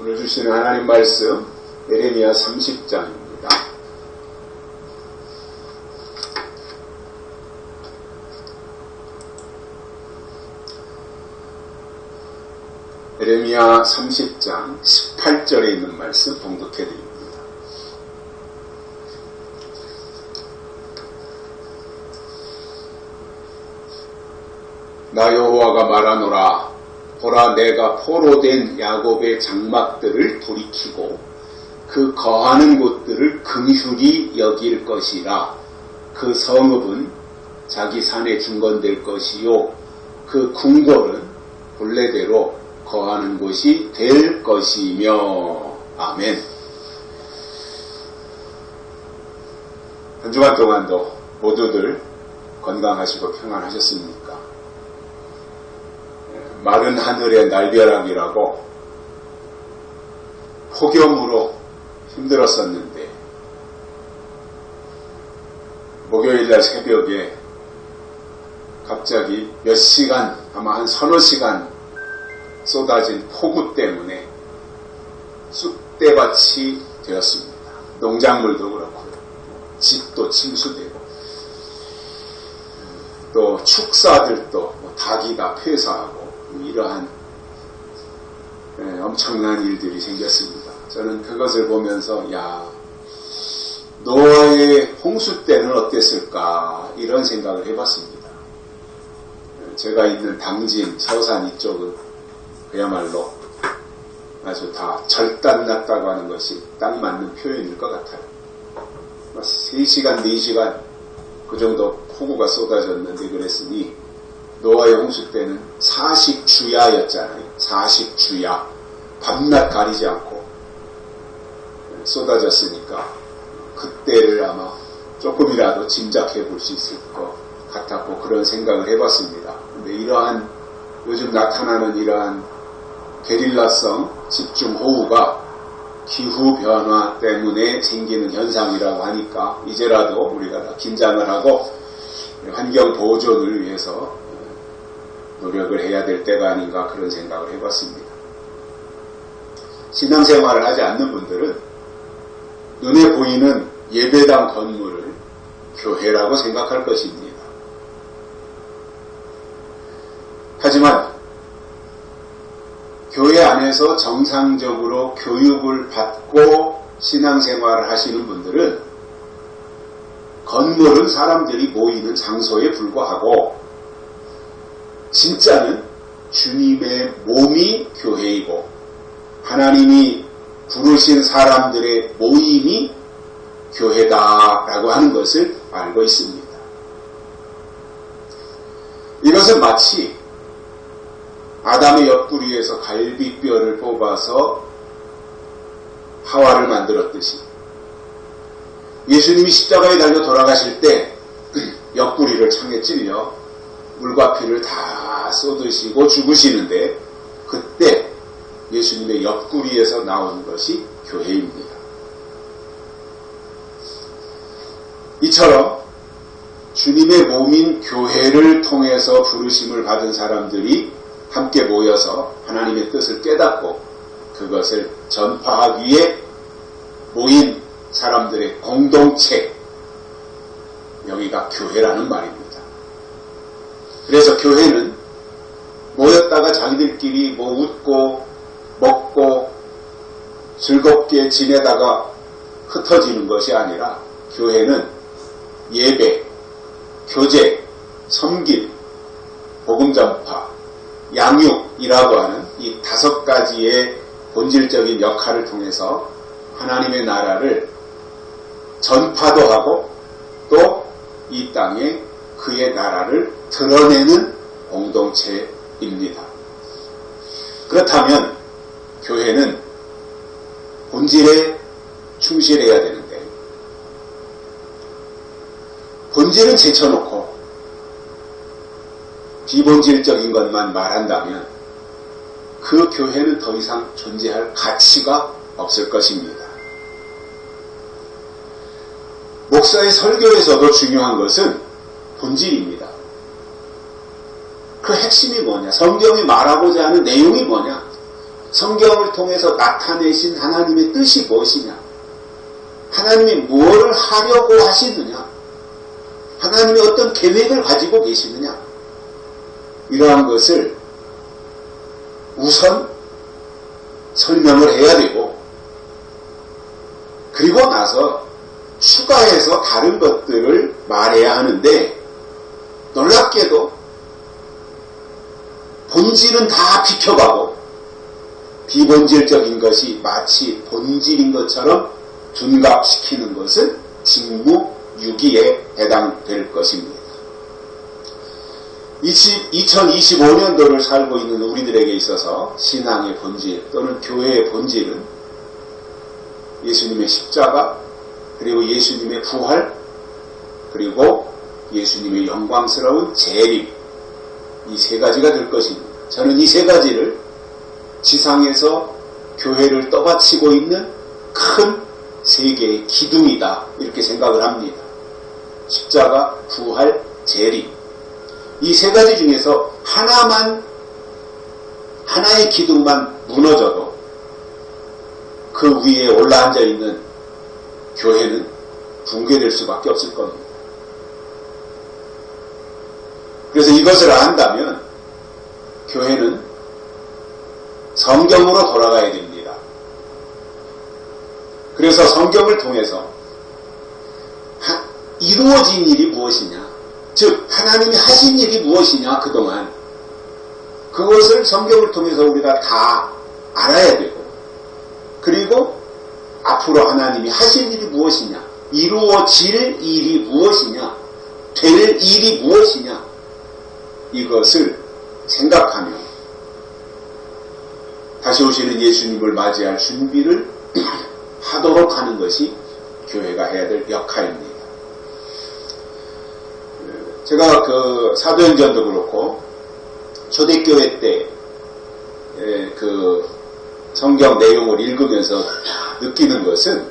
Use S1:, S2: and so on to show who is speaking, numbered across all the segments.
S1: 오늘 주시는 하나님 말씀 예레미야 30장입니다. 예레미야 30장 18절에 있는 말씀 봉독해 드립니다. 나 여호와가 말하노라. 보라, 내가 포로된 야곱의 장막들을 돌이키고 그 거하는 곳들을 긍휼히 여길 것이라. 그 성읍은 자기 산에 중건될 것이요 그 궁궐은 본래대로 거하는 곳이 될 것이며. 아멘. 한 주간 동안도 모두들 건강하시고 평안하셨습니까? 마른 하늘의 날벼락이라고 폭염으로 힘들었었는데 목요일날 새벽에 갑자기 몇 시간, 아마 한 서너 시간 쏟아진 폭우 때문에 쑥대밭이 되었습니다. 농작물도 그렇고요. 집도 침수되고 또 축사들도 닭이 다 폐사하고 이러한 엄청난 일들이 생겼습니다. 저는 그것을 보면서 노아의 홍수 때는 어땠을까 이런 생각을 해봤습니다. 제가 있는 당진, 서산 이쪽은 그야말로 아주 다 절단났다고 하는 것이 딱 맞는 표현일 것 같아요. 3시간, 4시간 그 정도 폭우가 쏟아졌는데 그랬으니 노아의 홍수 때는 40주야였잖아요. 40주야. 밤낮 가리지 않고 쏟아졌으니까 그때를 아마 조금이라도 짐작해 볼 수 있을 것 같았고 그런 생각을 해봤습니다. 근데 이러한 요즘 나타나는 이러한 게릴라성 집중호우가 기후변화 때문에 생기는 현상이라고 하니까 이제라도 우리가 다 긴장을 하고 환경 보존을 위해서 노력을 해야 될 때가 아닌가 그런 생각을 해봤습니다. 신앙생활을 하지 않는 분들은 눈에 보이는 예배당 건물을 교회라고 생각할 것입니다. 하지만 교회 안에서 정상적으로 교육을 받고 신앙생활을 하시는 분들은 건물은 사람들이 모이는 장소에 불과하고 진짜는 주님의 몸이 교회이고 하나님이 부르신 사람들의 모임이 교회다라고 하는 것을 알고 있습니다. 이것은 마치 아담의 옆구리에서 갈비뼈를 뽑아서 하와를 만들었듯이 예수님이 십자가에 달려 돌아가실 때 옆구리를 창에 찔려 물과 피를 다 쏟으시고 죽으시는데 그때 예수님의 옆구리에서 나온 것이 교회입니다. 이처럼 주님의 몸인 교회를 통해서 부르심을 받은 사람들이 함께 모여서 하나님의 뜻을 깨닫고 그것을 전파하기 위해 모인 사람들의 공동체, 여기가 교회라는 말입니다. 그래서 교회는 모였다가 자기들끼리 웃고 먹고 즐겁게 지내다가 흩어지는 것이 아니라 교회는 예배, 교제, 섬김, 복음 전파, 양육이라고 하는 이 5가지의 본질적인 역할을 통해서 하나님의 나라를 전파도 하고 또 이 땅에 그의 나라를 드러내는 공동체입니다. 그렇다면 교회는 본질에 충실해야 되는데 본질은 제쳐놓고 비본질적인 것만 말한다면 그 교회는 더 이상 존재할 가치가 없을 것입니다. 목사의 설교에서도 중요한 것은 본질입니다. 그 핵심이 뭐냐? 성경이 말하고자 하는 내용이 뭐냐? 성경을 통해서 나타내신 하나님의 뜻이 무엇이냐? 하나님이 무엇을 하려고 하시느냐? 하나님이 어떤 계획을 가지고 계시느냐? 이러한 것을 우선 설명을 해야 되고, 그리고 나서 추가해서 다른 것들을 말해야 하는데, 놀랍게도 본질은 다 비켜가고 비본질적인 것이 마치 본질인 것처럼 둔갑시키는 것은 직무유기에 해당될 것입니다. 2025년도를 살고 있는 우리들에게 있어서 신앙의 본질 또는 교회의 본질은 예수님의 십자가, 그리고 예수님의 부활, 그리고 예수님의 영광스러운 재림, 이 세 가지가 될 것입니다. 저는 이 세 가지를 지상에서 교회를 떠받치고 있는 큰 세계의 기둥이다, 이렇게 생각을 합니다. 십자가, 부활, 재림, 이 세 가지 중에서 하나의 기둥만 무너져도 그 위에 올라앉아 있는 교회는 붕괴될 수밖에 없을 겁니다. 그래서 이것을 안다면 교회는 성경으로 돌아가야 됩니다. 그래서 성경을 통해서 이루어진 일이 무엇이냐, 즉 하나님이 하신 일이 무엇이냐, 그동안 그것을 성경을 통해서 우리가 다 알아야 되고, 그리고 앞으로 하나님이 하실 일이 무엇이냐, 이루어질 일이 무엇이냐, 될 일이 무엇이냐, 이것을 생각하며 다시 오시는 예수님을 맞이할 준비를 하도록 하는 것이 교회가 해야 될 역할입니다. 제가 그 사도행전도 그렇고 초대교회 때 그 성경 내용을 읽으면서 느끼는 것은,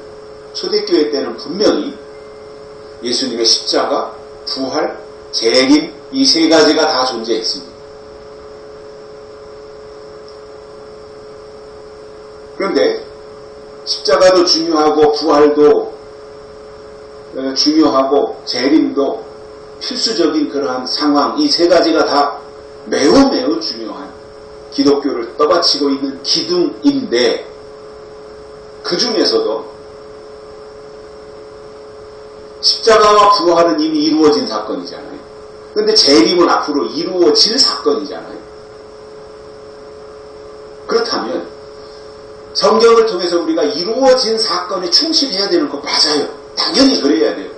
S1: 초대교회 때는 분명히 예수님의 십자가, 부활, 재림, 이 세 가지가 다 존재했습니다. 그런데 십자가도 중요하고 부활도 중요하고 재림도 필수적인 그러한 상황, 이 세 가지가 다 매우 중요한 기독교를 떠받치고 있는 기둥인데, 그 중에서도 십자가와 부활은 이미 이루어진 사건이잖아요. 그런데 재림은 앞으로 이루어질 사건이잖아요. 그렇다면 성경을 통해서 우리가 이루어진 사건에 충실해야 되는 거 맞아요. 당연히 그래야 돼요.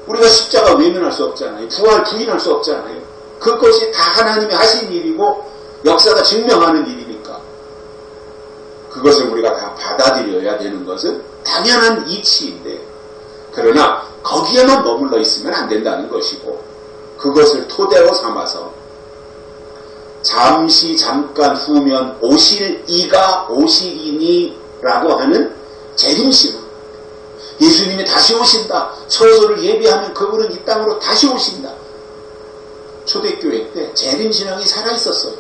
S1: 우리가 십자가 외면할 수 없잖아요. 부활 부인할 수 없잖아요. 그것이 다 하나님이 하신 일이고 역사가 증명하는 일이니까 그것을 우리가 다 받아들여야 되는 것은 당연한 이치인데, 그러나 거기에만 머물러 있으면 안 된다는 것이고, 그것을 토대로 삼아서 잠깐 후면 오실 이가 오시리니 라고 하는 재림신앙, 예수님이 다시 오신다, 처소를 예비하면 그분은 이 땅으로 다시 오신다. 초대교회 때 재림신앙이 살아있었어요.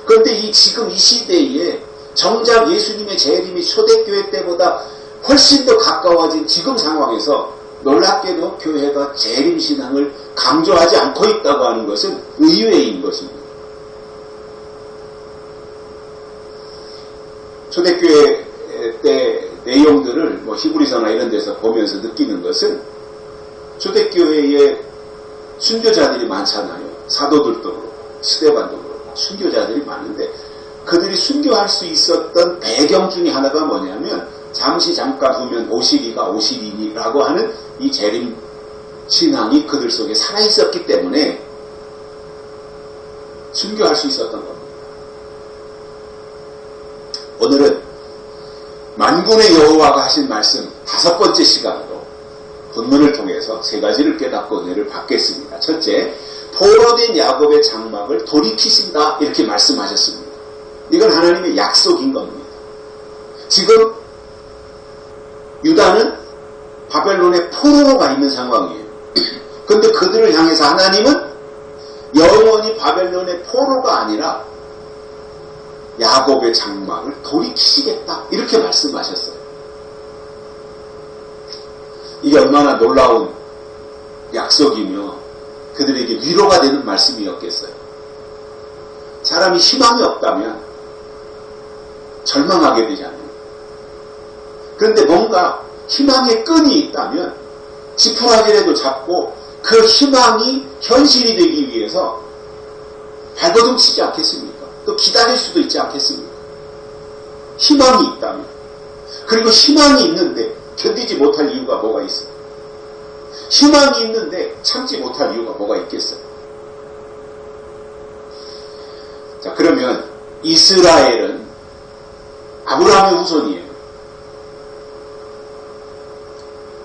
S1: 그런데 지금 이 시대에 정작 예수님의 재림이 초대교회 때보다 훨씬 더 가까워진 지금 상황에서 놀랍게도 교회가 재림신앙을 강조하지 않고 있다고 하는 것은 의외인 것입니다. 초대교회 때 내용들을 히브리서나 이런 데서 보면서 느끼는 것은, 초대교회에 순교자들이 많잖아요. 사도들도 그렇고 스데반도 그렇고 순교자들이 많은데, 그들이 순교할 수 있었던 배경 중에 하나가 뭐냐면, 잠깐 후면 오시리가 오시리니라고 하는 이 재림 신앙이 그들 속에 살아있었기 때문에 순교할 수 있었던 겁니다. 오늘은 만군의 여호와가 하신 말씀 5번째 시간으로 본문을 통해서 3가지를 깨닫고 은혜를 받겠습니다. 첫째, 포로된 야곱의 장막을 돌이키신다, 이렇게 말씀하셨습니다. 이건 하나님의 약속인 겁니다. 지금 유다는 바벨론의 포로로 가 있는 상황이에요. 그런데 그들을 향해서 하나님은 영원히 바벨론의 포로가 아니라 야곱의 장막을 돌이키시겠다 이렇게 말씀하셨어요. 이게 얼마나 놀라운 약속이며 그들에게 위로가 되는 말씀이었겠어요. 사람이 희망이 없다면 절망하게 되잖아요. 그런데 뭔가 희망의 끈이 있다면 지푸라기라도 잡고 그 희망이 현실이 되기 위해서 발버둥치지 않겠습니까? 또 기다릴 수도 있지 않겠습니까? 희망이 있다면. 그리고 희망이 있는데 견디지 못할 이유가 뭐가 있어요? 희망이 있는데 참지 못할 이유가 뭐가 있겠어요? 자, 그러면 이스라엘은 아브라함의 후손이에요.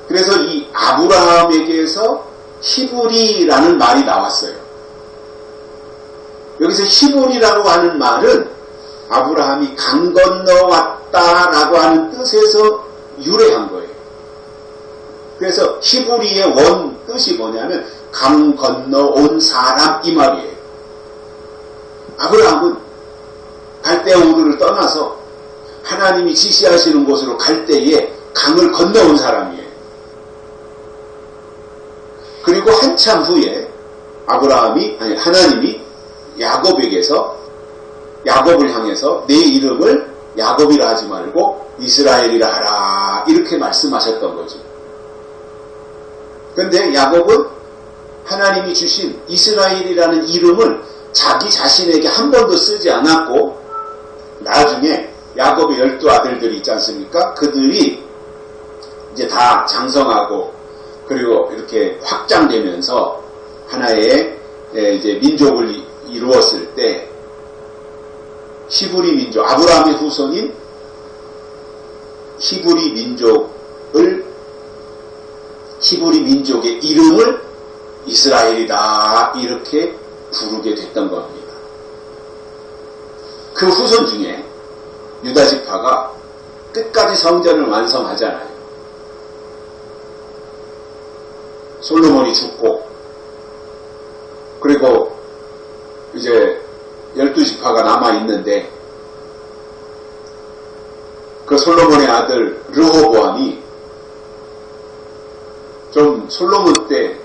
S1: 그래서 이 아브라함에게서 히브리라는 말이 나왔어요. 여기서 히브리라고 하는 말은 아브라함이 강 건너왔다라고 하는 뜻에서 유래한 거예요. 그래서 히브리의 원 뜻이 뭐냐면 강 건너온 사람 이 말이에요. 아브라함은 갈대아 우르를 떠나서 하나님이 지시하시는 곳으로 갈 때에 강을 건너온 사람이에요. 그리고 한참 후에 하나님이 야곱에게서 야곱을 향해서 내 이름을 야곱이라 하지 말고 이스라엘이라 하라 이렇게 말씀하셨던 거죠. 그런데 야곱은 하나님이 주신 이스라엘이라는 이름을 자기 자신에게 한 번도 쓰지 않았고 나중에 야곱의 12아들들이 있지 않습니까? 그들이 이제 다 장성하고 그리고 이렇게 확장되면서 하나의 이제 민족을 이루었을 때 히브리 민족, 아브라함의 후손인 히브리 민족의 이름을 이스라엘이다 이렇게 부르게 됐던 겁니다. 그 후손 중에 유다 지파가 끝까지 성전을 완성하잖아요. 솔로몬이 죽고 그리고 이제 12지파가 남아있는데 그 솔로몬의 아들 르호보암이 좀 솔로몬 때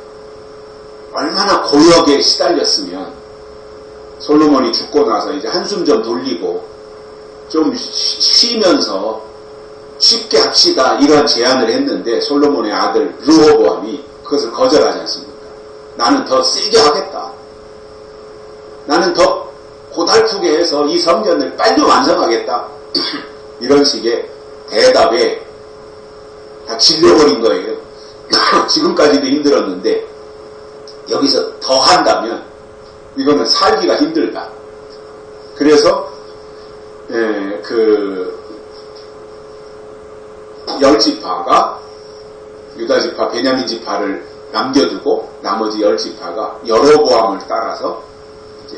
S1: 얼마나 고역에 시달렸으면 솔로몬이 죽고 나서 이제 한숨 좀 돌리고 좀 쉬면서 쉽게 합시다 이런 제안을 했는데 솔로몬의 아들 르호보암이 그것을 거절하지 않습니까? 나는 더 세게 하겠다. 나는 더 고달프게 해서 이 성전을 빨리 완성하겠다. 이런 식의 대답에 다 질려버린 거예요. 지금까지도 힘들었는데 여기서 더 한다면 이거는 살기가 힘들다. 그래서 그 10지파가 유다지파, 베냐민지파를 남겨두고 나머지 10지파가 여로보암을 따라서 이제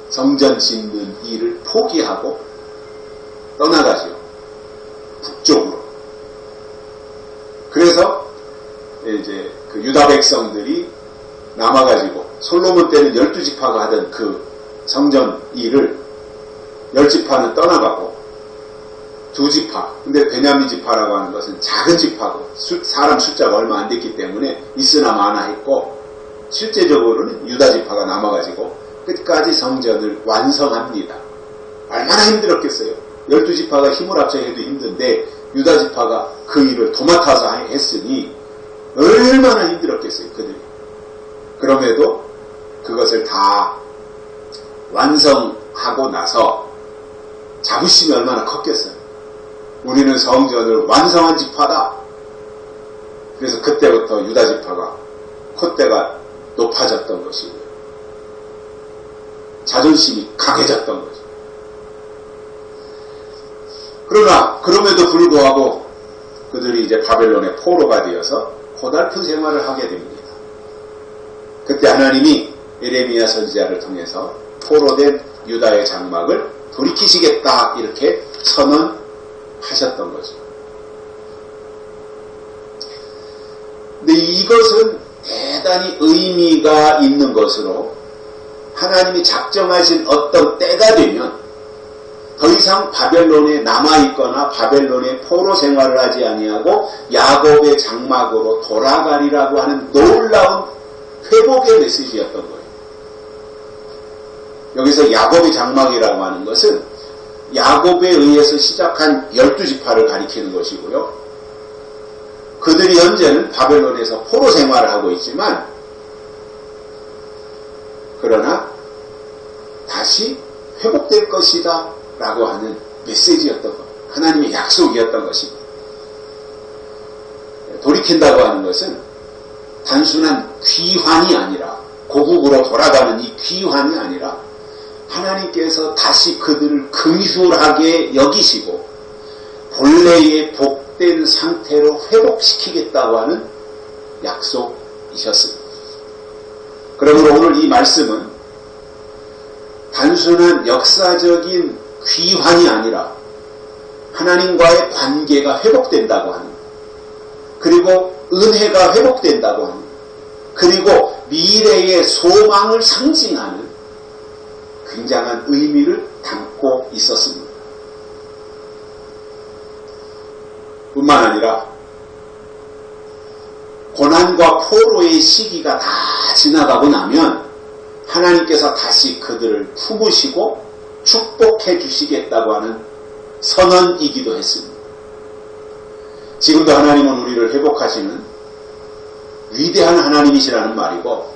S1: 성전 짓는 일을 포기하고 떠나가죠. 북쪽으로. 그래서 이제 그 유다 백성들이 남아가지고 솔로몬 때는 12지파가 하던 그 성전 일을 10지파는 떠나가고 2지파, 근데 베냐민 지파라고 하는 것은 작은 지파고 사람 숫자가 얼마 안 됐기 때문에 있으나 마나 했고 실제적으로는 유다 지파가 남아가지고 끝까지 성전을 완성합니다. 얼마나 힘들었겠어요. 12지파가 힘을 합쳐 해도 힘든데 유다 지파가 그 일을 도맡아서 했으니 얼마나 힘들었겠어요. 그들이. 그럼에도 그것을 다 완성하고 나서 자부심이 얼마나 컸겠어요. 우리는 성전을 완성한 지파다. 그래서 그때부터 유다 지파가 콧대가 높아졌던 것이고요. 자존심이 강해졌던 거죠. 그러나 그럼에도 불구하고 그들이 이제 바벨론의 포로가 되어서 고달픈 생활을 하게 됩니다. 그때 하나님이 예레미야 선지자를 통해서 포로된 유다의 장막을 돌이키시겠다 이렇게 선언하셨던 거죠. 근데 이것은 대단히 의미가 있는 것으로 하나님이 작정하신 어떤 때가 되면 더 이상 바벨론에 남아있거나 바벨론에 포로 생활을 하지 아니하고 야곱의 장막으로 돌아가리라고 하는 놀라운 회복의 메시지였던 거예요. 여기서 야곱의 장막이라고 하는 것은 야곱에 의해서 시작한 12지파를 가리키는 것이고요. 그들이 현재는 바벨론에서 포로 생활을 하고 있지만 그러나 다시 회복될 것이다 라고 하는 메시지였던 것, 하나님의 약속이었던 것입니다. 돌이킨다고 하는 것은 단순한 귀환이 아니라, 고국으로 돌아가는 이 귀환이 아니라 하나님께서 다시 그들을 긍휼하게 여기시고 본래의 복된 상태로 회복시키겠다고 하는 약속이셨습니다. 그러므로 오늘 이 말씀은 단순한 역사적인 귀환이 아니라 하나님과의 관계가 회복된다고 하는, 그리고 은혜가 회복된다고 하는, 그리고 미래의 소망을 상징하는 굉장한 의미를 담고 있었습니다. 뿐만 아니라 고난과 포로의 시기가 다 지나가고 나면 하나님께서 다시 그들을 품으시고 축복해 주시겠다고 하는 선언이기도 했습니다. 지금도 하나님은 우리를 회복하시는 위대한 하나님이시라는 말이고,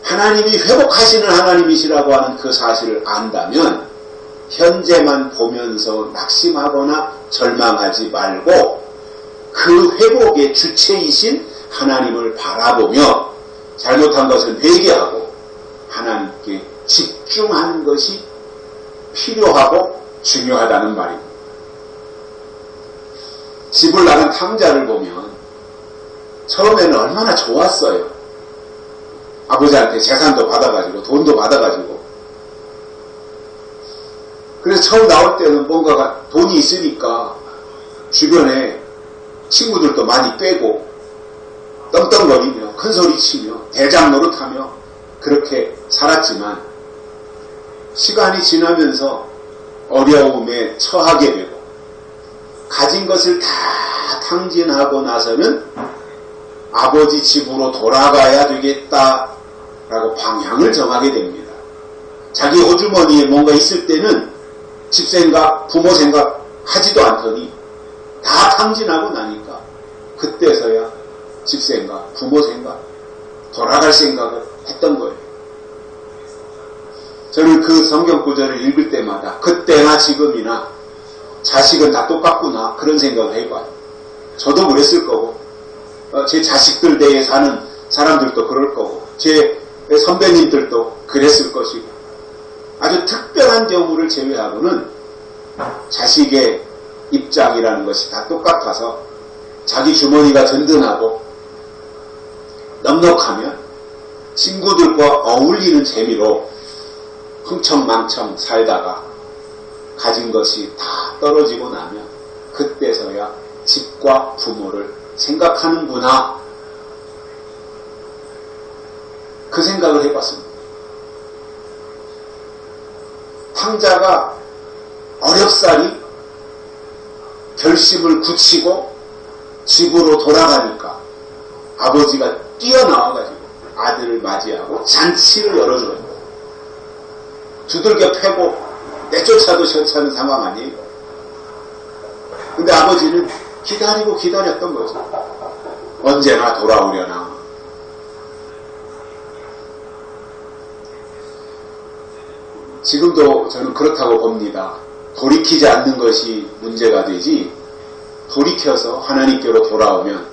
S1: 하나님이 회복하시는 하나님이시라고 하는 그 사실을 안다면 현재만 보면서 낙심하거나 절망하지 말고 그 회복의 주체이신 하나님을 바라보며 잘못한 것은 회개하고 하나님께 집중하는 것이 필요하고 중요하다는 말입니다. 집을 나간 탕자를 보면 처음에는 얼마나 좋았어요. 아버지한테 재산도 받아가지고 돈도 받아가지고. 그래서 처음 나올 때는 뭔가가 돈이 있으니까 주변에 친구들도 많이 빼고 떵떵거리며 큰소리치며 대장 노릇하며 그렇게 살았지만 시간이 지나면서 어려움에 처하게 되고 가진 것을 다 탕진하고 나서는 아버지 집으로 돌아가야 되겠다라고 방향을 정하게 됩니다. 자기 호주머니에 뭔가 있을 때는 집 생각, 부모 생각 하지도 않더니 다 탕진하고 나니까 그때서야 집 생각, 부모 생각, 돌아갈 생각을 했던 거예요. 저는 그 성경 구절을 읽을 때마다 그때나 지금이나 자식은 다 똑같구나 그런 생각을 해봐요. 저도 그랬을 거고 제 자식들 내에 사는 사람들도 그럴 거고 제 선배님들도 그랬을 것이고 아주 특별한 경우를 제외하고는 자식의 입장이라는 것이 다 똑같아서 자기 주머니가 든든하고 넉넉하면 친구들과 어울리는 재미로 흥청망청 살다가 가진 것이 다 떨어지고 나면 그때서야 집과 부모를 생각하는구나 그 생각을 해봤습니다. 탕자가 어렵사리 결심을 굳히고 집으로 돌아가니까 아버지가 뛰어나와가지고 아들을 맞이하고 잔치를 열어줘요. 두들겨 패고 내쫓아도 시원찮은 상황 아니에요. 근데 아버지는 기다리고 기다렸던 거죠. 언제나 돌아오려나. 지금도 저는 그렇다고 봅니다. 돌이키지 않는 것이 문제가 되지 돌이켜서 하나님께로 돌아오면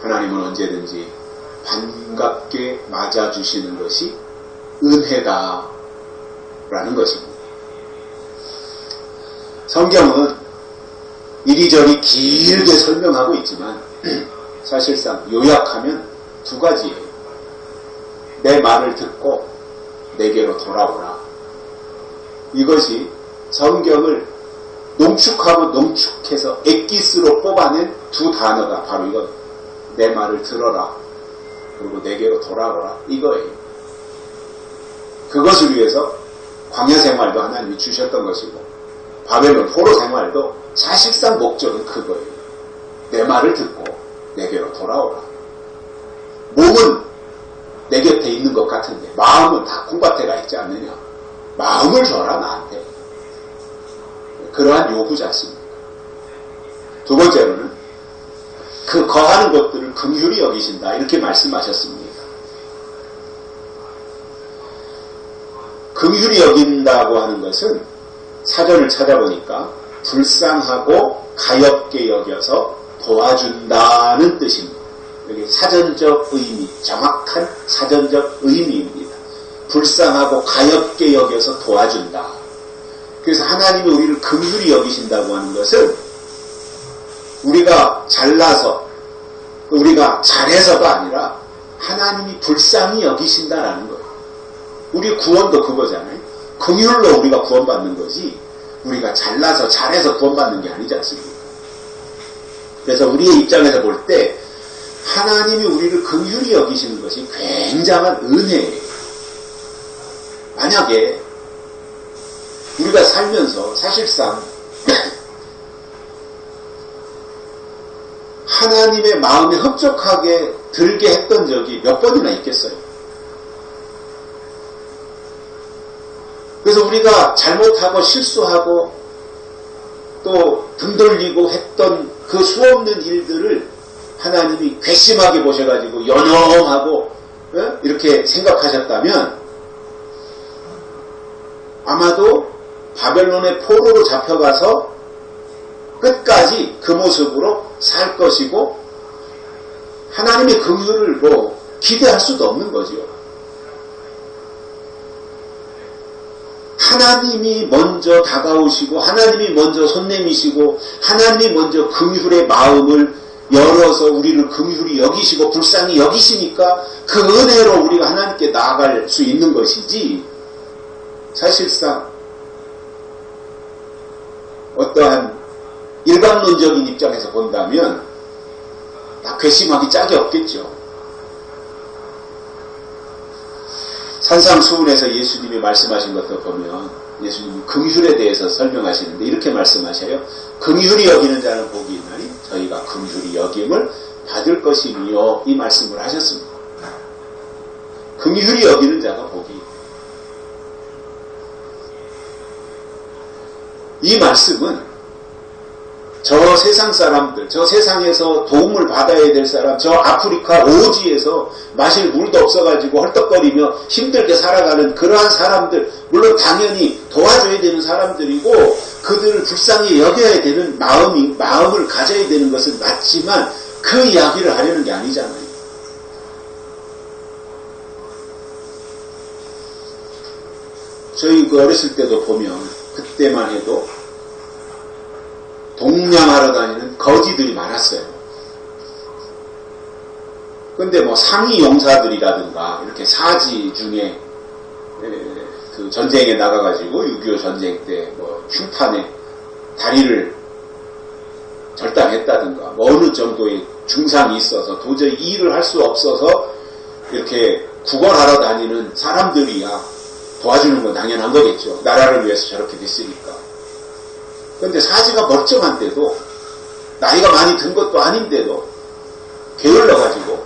S1: 하나님은 언제든지 반갑게 맞아주시는 것이 은혜다라는 것입니다. 성경은 이리저리 길게 설명하고 있지만 사실상 요약하면 두 가지예요. 내 말을 듣고 내게로 돌아오라. 이것이 성경을 농축하고 농축해서 엑기스로 뽑아낸 두 단어가 바로 이건 내 말을 들어라 그리고 내게로 돌아오라 이거예요. 그것을 위해서 광야 생활도 하나님이 주셨던 것이고 바벨론 포로 생활도 사실상 목적은 그거예요. 내 말을 듣고 내게로 돌아오라. 몸은 내 곁에 있는 것 같은데 마음은 다 콩밭에 가 있지 않느냐. 마음을 줘라 나한테. 그러한 요구자십니다. 두 번째로는 그 거하는 것들을 긍휼히 여기신다 이렇게 말씀하셨습니다. 긍휼히 여긴다고 하는 것은 사전을 찾아보니까 불쌍하고 가엾게 여겨서 도와준다는 뜻입니다. 여기 사전적 의미, 정확한 사전적 의미입니다. 불쌍하고 가엾게 여겨서 도와준다. 그래서 하나님이 우리를 긍휼히 여기신다고 하는 것은 우리가 잘나서 우리가 잘해서가 아니라 하나님이 불쌍히 여기신다라는 거예요. 우리 구원도 그거잖아요. 긍휼로 우리가 구원받는 거지 우리가 잘나서 잘해서 구원받는 게 아니지 않습니까? 그래서 우리의 입장에서 볼 때 하나님이 우리를 긍휼히 여기시는 것이 굉장한 은혜예요. 만약에 우리가 살면서 사실상 하나님의 마음에 흡족하게 들게 했던 적이 몇 번이나 있겠어요. 그래서 우리가 잘못하고 실수하고 또 등 돌리고 했던 그 수없는 일들을 하나님이 괘씸하게 보셔가지고 연영하고 이렇게 생각하셨다면 아마도 바벨론의 포로로 잡혀가서 끝까지 그 모습으로 살 것이고 하나님의 긍휼을 기대할 수도 없는 거지요. 하나님이 먼저 다가오시고 하나님이 먼저 손 내미시고 하나님이 먼저 긍휼의 마음을 열어서 우리를 긍휼히 여기시고 불쌍히 여기시니까 그 은혜로 우리가 하나님께 나아갈 수 있는 것이지 사실상 어떠한 일반론적인 입장에서 본다면 다 괘씸하기 짝이 없겠죠. 산상수훈에서 예수님이 말씀하신 것도 보면 예수님이 긍휼에 대해서 설명하시는데 이렇게 말씀하셔요. 긍휼히 여기는 자는 복이 있나니 저희가 긍휼히 여김을 받을 것이니요. 이 말씀을 하셨습니다. 긍휼히 여기는 자가 복이 있다. 이 말씀은 저 세상 사람들, 저 세상에서 도움을 받아야 될 사람, 저 아프리카 오지에서 마실 물도 없어가지고 헐떡거리며 힘들게 살아가는 그러한 사람들, 물론 당연히 도와줘야 되는 사람들이고 그들을 불쌍히 여겨야 되는 마음을 가져야 되는 것은 맞지만 그 이야기를 하려는 게 아니잖아요. 저희 어렸을 때도 보면 그때만 해도 동냥하러 다니는 거지들이 많았어요. 근데 상위 용사들이라든가 이렇게 사지 중에 그 전쟁에 나가가지고 6.25 전쟁 때 흉판에 다리를 절단했다든가 어느 정도의 중상이 있어서 도저히 일을 할 수 없어서 이렇게 구걸하러 다니는 사람들이야 도와주는 건 당연한 거겠죠. 나라를 위해서 저렇게 됐으니까. 그런데 사지가 멀쩡한데도 나이가 많이 든 것도 아닌데도 게을러가지고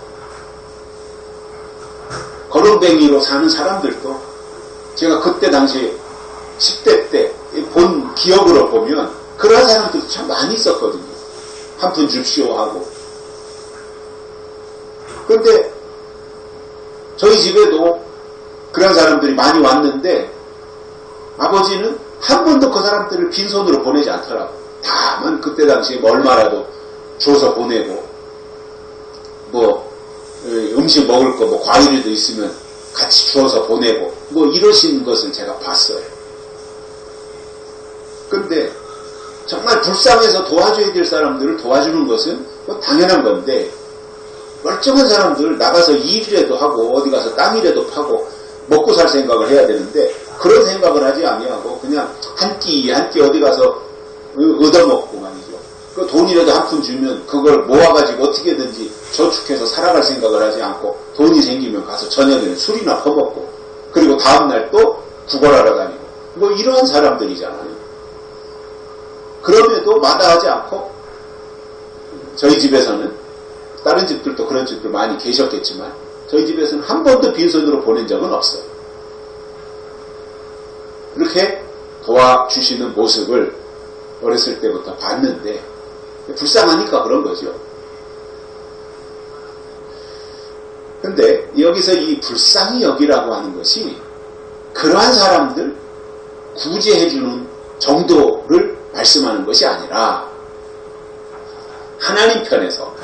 S1: 거렁뱅이로 사는 사람들도 제가 그때 당시에 10대 때 본 기억으로 보면 그런 사람들도 참 많이 있었거든요. 한 푼 줍시오 하고. 그런데 저희 집에도 그런 사람들이 많이 왔는데 아버지는 한 번도 그 사람들을 빈손으로 보내지 않더라고. 다만 그때 당시에 얼마라도 줘서 보내고 음식 먹을 거 과일이도 있으면 같이 주어서 보내고 이러신 것을 제가 봤어요. 근데 정말 불쌍해서 도와줘야 될 사람들을 도와주는 것은 당연한 건데 멀쩡한 사람들 나가서 일이라도 하고 어디 가서 땅이라도 파고 먹고 살 생각을 해야 되는데 그런 생각을 하지 아니하고 그냥 한 끼 어디 가서 얻어먹고 말이죠. 그 돈이라도 한 푼 주면 그걸 모아가지고 어떻게든지 저축해서 살아갈 생각을 하지 않고 돈이 생기면 가서 저녁에는 술이나 퍼먹고 그리고 다음날 또 구걸하러 다니고 뭐 이러한 사람들이잖아요. 그럼에도 마다하지 않고 저희 집에서는 다른 집들도 그런 집들 많이 계셨겠지만 저희 집에서는 한 번도 빈손으로 보낸 적은 없어요. 그렇게 도와주시는 모습을 어렸을 때부터 봤는데 불쌍하니까 그런 거죠. 근데 여기서 이 불쌍히 여기라고 하는 것이 그러한 사람들 구제해주는 정도를 말씀하는 것이 아니라 하나님 편에서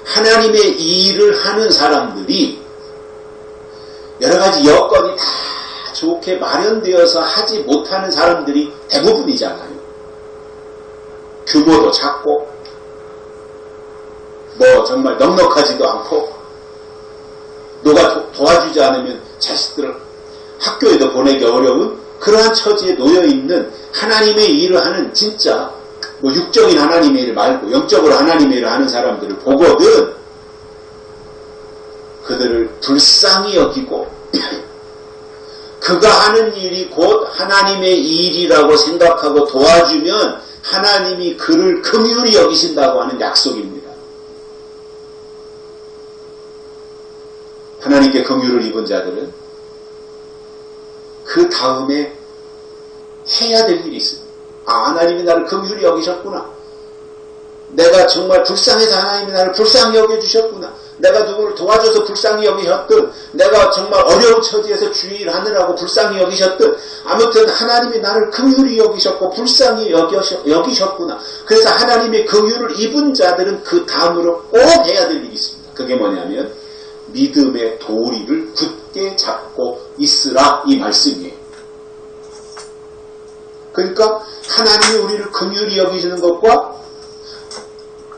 S1: 하나님의 일을 하는 사람들이 여러 가지 여건이 다 좋게 마련되어서 하지 못하는 사람들이 대부분이잖아요. 규모도 작고 뭐 정말 넉넉하지도 않고 누가 도와주지 않으면 자식들을 학교에도 보내기 어려운 그러한 처지에 놓여있는 하나님의 일을 하는 진짜 뭐 육적인 하나님의 일 말고 영적으로 하나님의 일을 하는 사람들을 보거든 그들을 불쌍히 여기고 그가 하는 일이 곧 하나님의 일이라고 생각하고 도와주면 하나님이 그를 긍휼히 여기신다고 하는 약속입니다. 하나님께 긍휼을 입은 자들은 그 다음에 해야 될 일이 있습니다. 아, 하나님이 나를 긍휼히 여기셨구나. 내가 정말 불쌍해서 하나님이 나를 불쌍히 여겨주셨구나. 내가 누구를 도와줘서 불쌍히 여기셨든 내가 정말 어려운 처지에서 주의를 하느라고 불쌍히 여기셨든 아무튼 하나님이 나를 긍휼히 여기셨고 불쌍히 여기셨구나. 그래서 하나님의 긍휼을 입은 자들은 그 다음으로 꼭 해야 될 일이 있습니다. 그게 뭐냐면 믿음의 도리를 굳게 잡고 있으라 이 말씀이에요. 그러니까 하나님이 우리를 긍휼히 여기시는 것과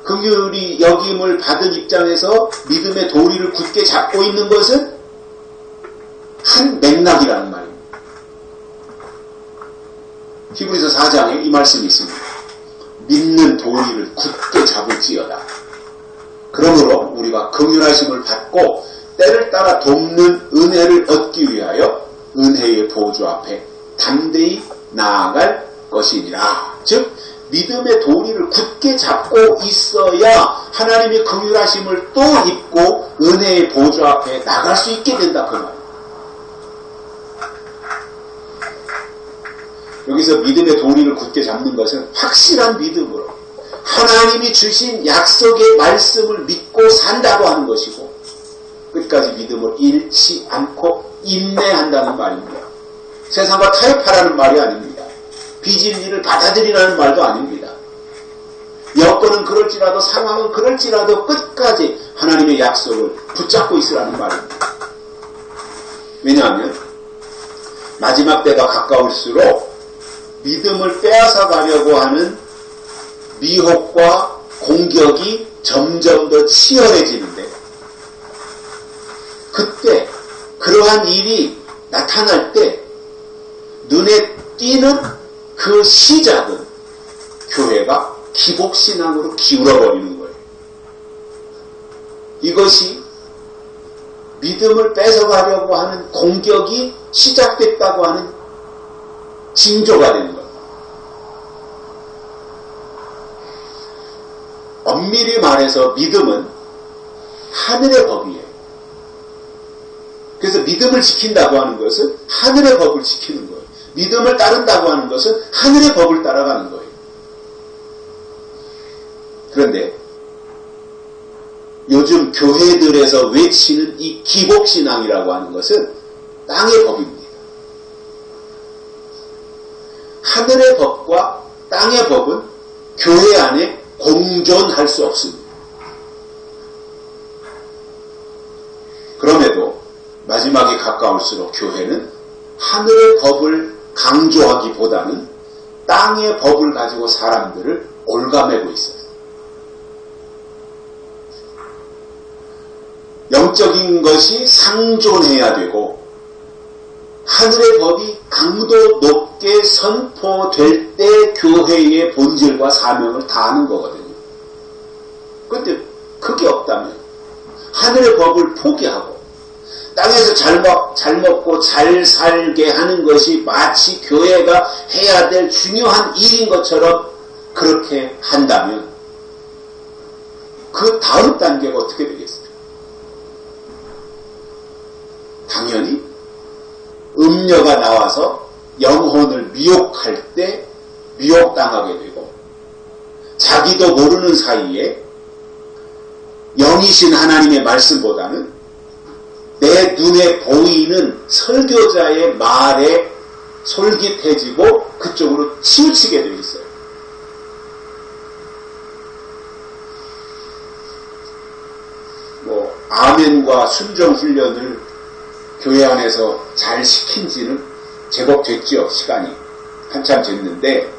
S1: 긍휼히 여김을 받은 입장에서 믿음의 도리를 굳게 잡고 있는 것은 한 맥락이라는 말입니다. 히브리서 4장에 이 말씀이 있습니다. 믿는 도리를 굳게 잡을지어다. 그러므로 우리가 긍휼하심을 받고 때를 따라 돕는 은혜를 얻기 위하여 은혜의 보좌 앞에 담대히 나아갈 것이니라. 즉 믿음의 도리를 굳게 잡고 있어야 하나님의 긍휼하심을 또 입고 은혜의 보좌 앞에 나갈 수 있게 된다 그 말이에요. 여기서 믿음의 도리를 굳게 잡는 것은 확실한 믿음으로 하나님이 주신 약속의 말씀을 믿고 산다고 하는 것이고 끝까지 믿음을 잃지 않고 인내한다는 말입니다. 세상과 타협하라는 말이 아닙니다. 빚을 일을 받아들이라는 말도 아닙니다. 여건은 그럴지라도 상황은 그럴지라도 끝까지 하나님의 약속을 붙잡고 있으라는 말입니다. 왜냐하면 마지막 때가 가까울수록 믿음을 빼앗아 가려고 하는 미혹과 공격이 점점 더 치열해지는데 그때 그러한 일이 나타날 때 눈에 띄는 그 시작은 교회가 기복신앙으로 기울어버리는 거예요. 이것이 믿음을 뺏어가려고 하는 공격이 시작됐다고 하는 징조가 되는 거예요. 엄밀히 말해서 믿음은 하늘의 법이에요. 그래서 믿음을 지킨다고 하는 것은 하늘의 법을 지키는 거예요. 믿음을 따른다고 하는 것은 하늘의 법을 따라가는 거예요. 그런데 요즘 교회들에서 외치는 이 기복신앙이라고 하는 것은 땅의 법입니다. 하늘의 법과 땅의 법은 교회 안에 공존할 수 없습니다. 그럼에도 마지막에 가까울수록 교회는 하늘의 법을 강조하기보다는 땅의 법을 가지고 사람들을 올가매고 있어요. 영적인 것이 상존해야 되고 하늘의 법이 강도 높게 선포될 때 교회의 본질과 사명을 다하는 거거든요. 그런데 그게 없다면 하늘의 법을 포기하고 땅에서 잘 먹고 잘 살게 하는 것이 마치 교회가 해야 될 중요한 일인 것처럼 그렇게 한다면 그 다음 단계가 어떻게 되겠어요? 당연히 음녀가 나와서 영혼을 미혹할 때 미혹당하게 되고 자기도 모르는 사이에 영이신 하나님의 말씀보다는 내 눈에 보이는 설교자의 말에 솔깃해지고 그쪽으로 치우치게 되어 있어요. 아멘과 순종 훈련을 교회 안에서 잘 시킨 지는 제법 됐죠. 시간이 한참 됐는데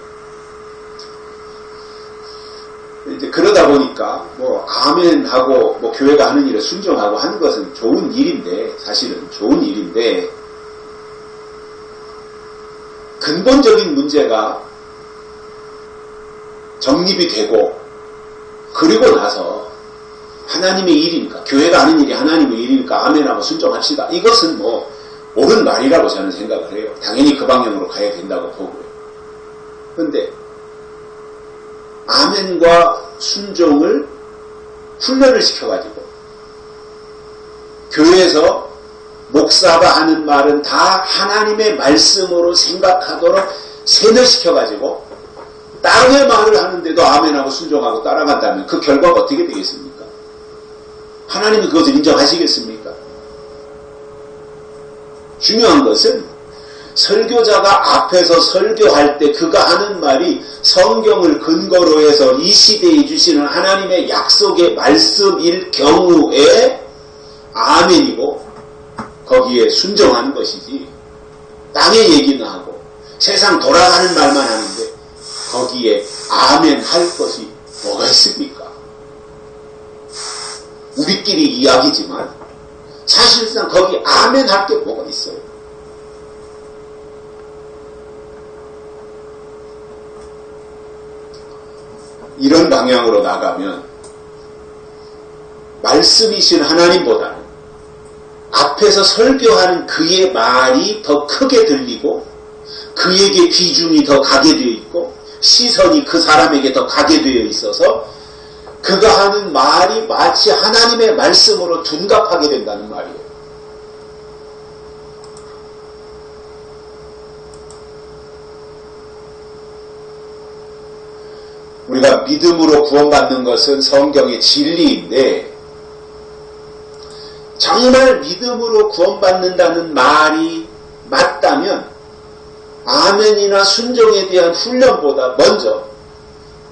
S1: 이제 그러다 보니까 아멘하고 교회가 하는 일에 순종하고 하는 것은 좋은 일인데, 사실은 좋은 일인데 근본적인 문제가 정립이 되고 그리고 나서 하나님의 일이니까, 교회가 하는 일이 하나님의 일이니까 아멘하고 순종합시다. 이것은 옳은 말이라고 저는 생각을 해요. 당연히 그 방향으로 가야 된다고 보고요. 그런데 아멘과 순종을 훈련을 시켜가지고 교회에서 목사가 하는 말은 다 하나님의 말씀으로 생각하도록 세뇌시켜가지고 땅의 말을 하는데도 아멘하고 순종하고 따라간다면 그 결과가 어떻게 되겠습니까? 하나님이 그것을 인정하시겠습니까? 중요한 것은 설교자가 앞에서 설교할 때 그가 하는 말이 성경을 근거로 해서 이 시대에 주시는 하나님의 약속의 말씀일 경우에 아멘이고 거기에 순종하는 것이지, 땅의 얘기는 하고 세상 돌아가는 말만 하는데 거기에 아멘 할 것이 뭐가 있습니까? 우리끼리 이야기지만 사실상 거기 아멘 할 게 뭐가 있어요? 이런 방향으로 나가면 말씀이신 하나님보다는 앞에서 설교하는 그의 말이 더 크게 들리고 그에게 비중이 더 가게 되어 있고 시선이 그 사람에게 더 가게 되어 있어서 그가 하는 말이 마치 하나님의 말씀으로 둔갑하게 된다는 말이에요. 우리가 믿음으로 구원받는 것은 성경의 진리인데, 정말 믿음으로 구원받는다는 말이 맞다면 아멘이나 순종에 대한 훈련보다 먼저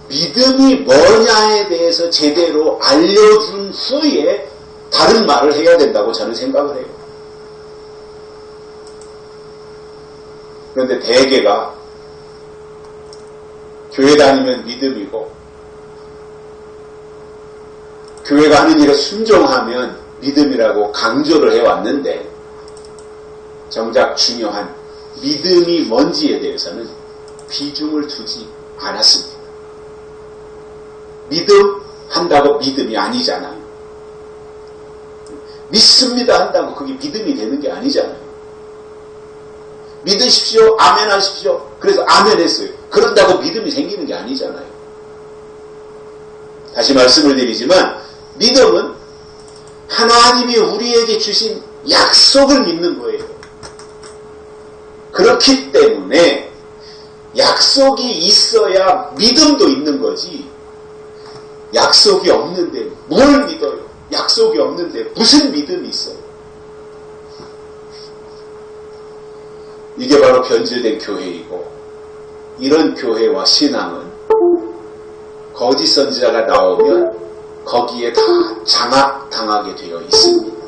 S1: 믿음이 뭐냐에 대해서 제대로 알려준 후에 다른 말을 해야 된다고 저는 생각을 해요. 그런데 대개가 교회 다니면 믿음이고 교회가 하는 일에 순종하면 믿음이라고 강조를 해왔는데 정작 중요한 믿음이 뭔지에 대해서는 비중을 두지 않았습니다. 믿음 한다고 믿음이 아니잖아요. 믿습니다 한다고 그게 믿음이 되는 게 아니잖아요. 믿으십시오, 아멘 하십시오. 그래서 아멘 했어요. 그런다고 믿음이 생기는 게 아니잖아요. 다시 말씀을 드리지만 믿음은 하나님이 우리에게 주신 약속을 믿는 거예요. 그렇기 때문에 약속이 있어야 믿음도 있는 거지, 약속이 없는데 뭘 믿어요? 약속이 없는데 무슨 믿음이 있어요? 이게 바로 변질된 교회이고, 이런 교회와 신앙은 거짓 선지자가 나오면 거기에 다 장악당하게 되어 있습니다.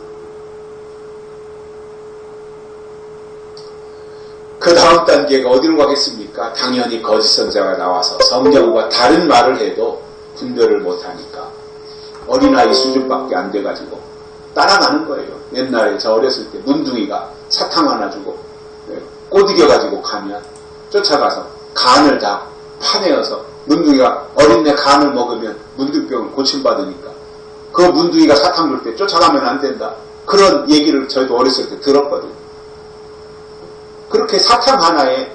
S1: 그 다음 단계가 어디로 가겠습니까? 당연히 거짓 선지자가 나와서 성경과 다른 말을 해도 분별을 못하니까 어린아이 수준밖에 안 돼가지고 따라가는 거예요. 옛날에 저 어렸을 때 문둥이가 사탕 하나 주고 꼬드겨가지고 가면 쫓아가서 간을 다 파내어서, 문둥이가 어린애 간을 먹으면 문둥병을 고침받으니까 그 문둥이가 사탕 줄 때 쫓아가면 안 된다. 그런 얘기를 저희도 어렸을 때 들었거든요. 그렇게 사탕 하나에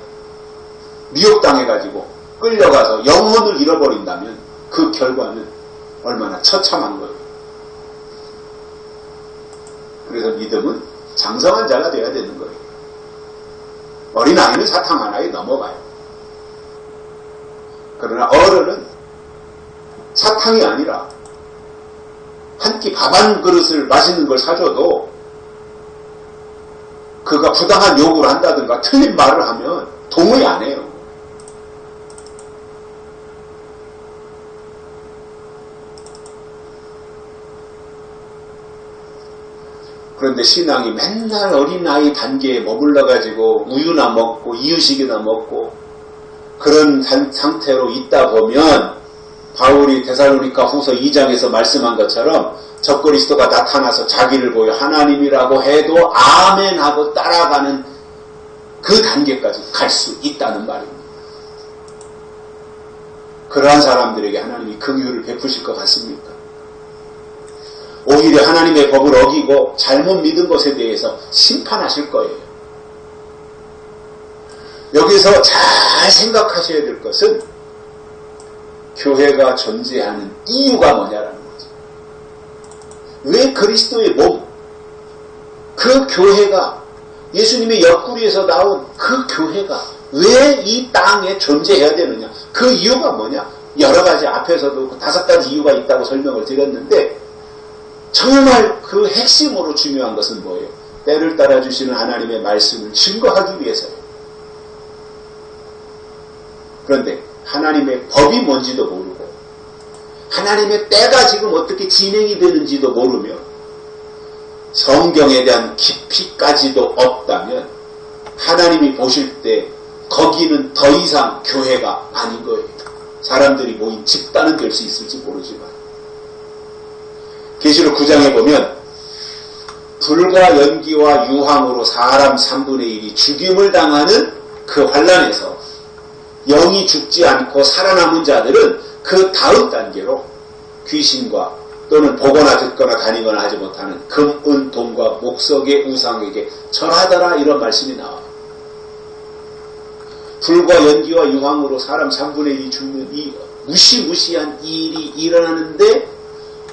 S1: 미혹당해가지고 끌려가서 영혼을 잃어버린다면 그 결과는 얼마나 처참한 거예요. 그래서 믿음은 장성한 자가 되어야 되는 거예요. 어린아이는 사탕 하나에 넘어가요. 그러나 어른은 사탕이 아니라 한 끼 밥 한 그릇을 맛있는 걸 사줘도 그가 부당한 요구를 한다든가 틀린 말을 하면 동의 안 해요. 그런데 신앙이 맨날 어린아이 단계에 머물러가지고 우유나 먹고 이유식이나 먹고 그런 상태로 있다 보면 바울이 데살로니가 후서 2장에서 말씀한 것처럼 적그리스도가 나타나서 자기를 보여 하나님이라고 해도 아멘하고 따라가는 그 단계까지 갈 수 있다는 말입니다. 그러한 사람들에게 하나님이 긍휼을 베푸실 것 같습니까? 오히려 하나님의 법을 어기고 잘못 믿은 것에 대해서 심판하실 거예요. 여기서 잘 생각하셔야 될 것은 교회가 존재하는 이유가 뭐냐라는 거죠. 왜 그리스도의 몸, 그 교회가 예수님의 옆구리에서 나온 그 교회가 왜 이 땅에 존재해야 되느냐. 그 이유가 뭐냐. 여러 가지 앞에서도 5가지 이유가 있다고 설명을 드렸는데 정말 그 핵심으로 중요한 것은 뭐예요? 때를 따라 주시는 하나님의 말씀을 증거하기 위해서예요. 그런데 하나님의 법이 뭔지도 모르고 하나님의 때가 지금 어떻게 진행이 되는지도 모르며 성경에 대한 깊이까지도 없다면 하나님이 보실 때 거기는 더 이상 교회가 아닌 거예요. 사람들이 모인 집단은 될 수 있을지 모르지만 계시록 9장에 보면 불과 연기와 유황으로 사람 3분의 1이 죽임을 당하는 그 환난에서 영이 죽지 않고 살아남은 자들은 그 다음 단계로 귀신과 또는 보거나 듣거나 다니거나 하지 못하는 금, 은, 돈과 목석의 우상에게 절하더라 이런 말씀이 나와요. 불과 연기와 유황으로 사람 3분의 1이 죽는 이 무시무시한 일이 일어나는데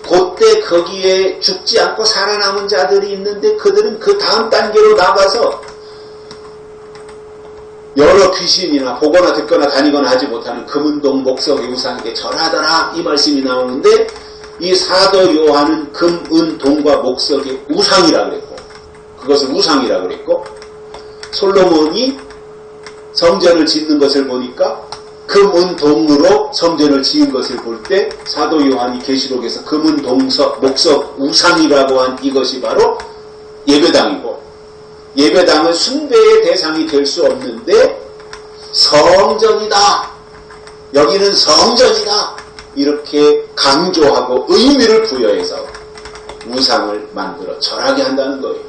S1: 그때 거기에 죽지 않고 살아남은 자들이 있는데 그들은 그 다음 단계로 나가서 여러 귀신이나 보거나 듣거나 다니거나 하지 못하는 금은동 목석의 우상에게 절하더라 이 말씀이 나오는데 이 사도 요한은 금, 은, 동과 목석의 우상이라 그랬고 그것을 우상이라 그랬고 솔로몬이 성전을 짓는 것을 보니까 금, 은, 동으로 성전을 지은 것을 볼 때 사도 요한이 계시록에서 금, 은, 동석, 목석, 우상이라고 한 이것이 바로 예배당이고 예배당은 숭배의 대상이 될 수 없는데 성전이다. 여기는 성전이다. 이렇게 강조하고 의미를 부여해서 우상을 만들어 절하게 한다는 거예요.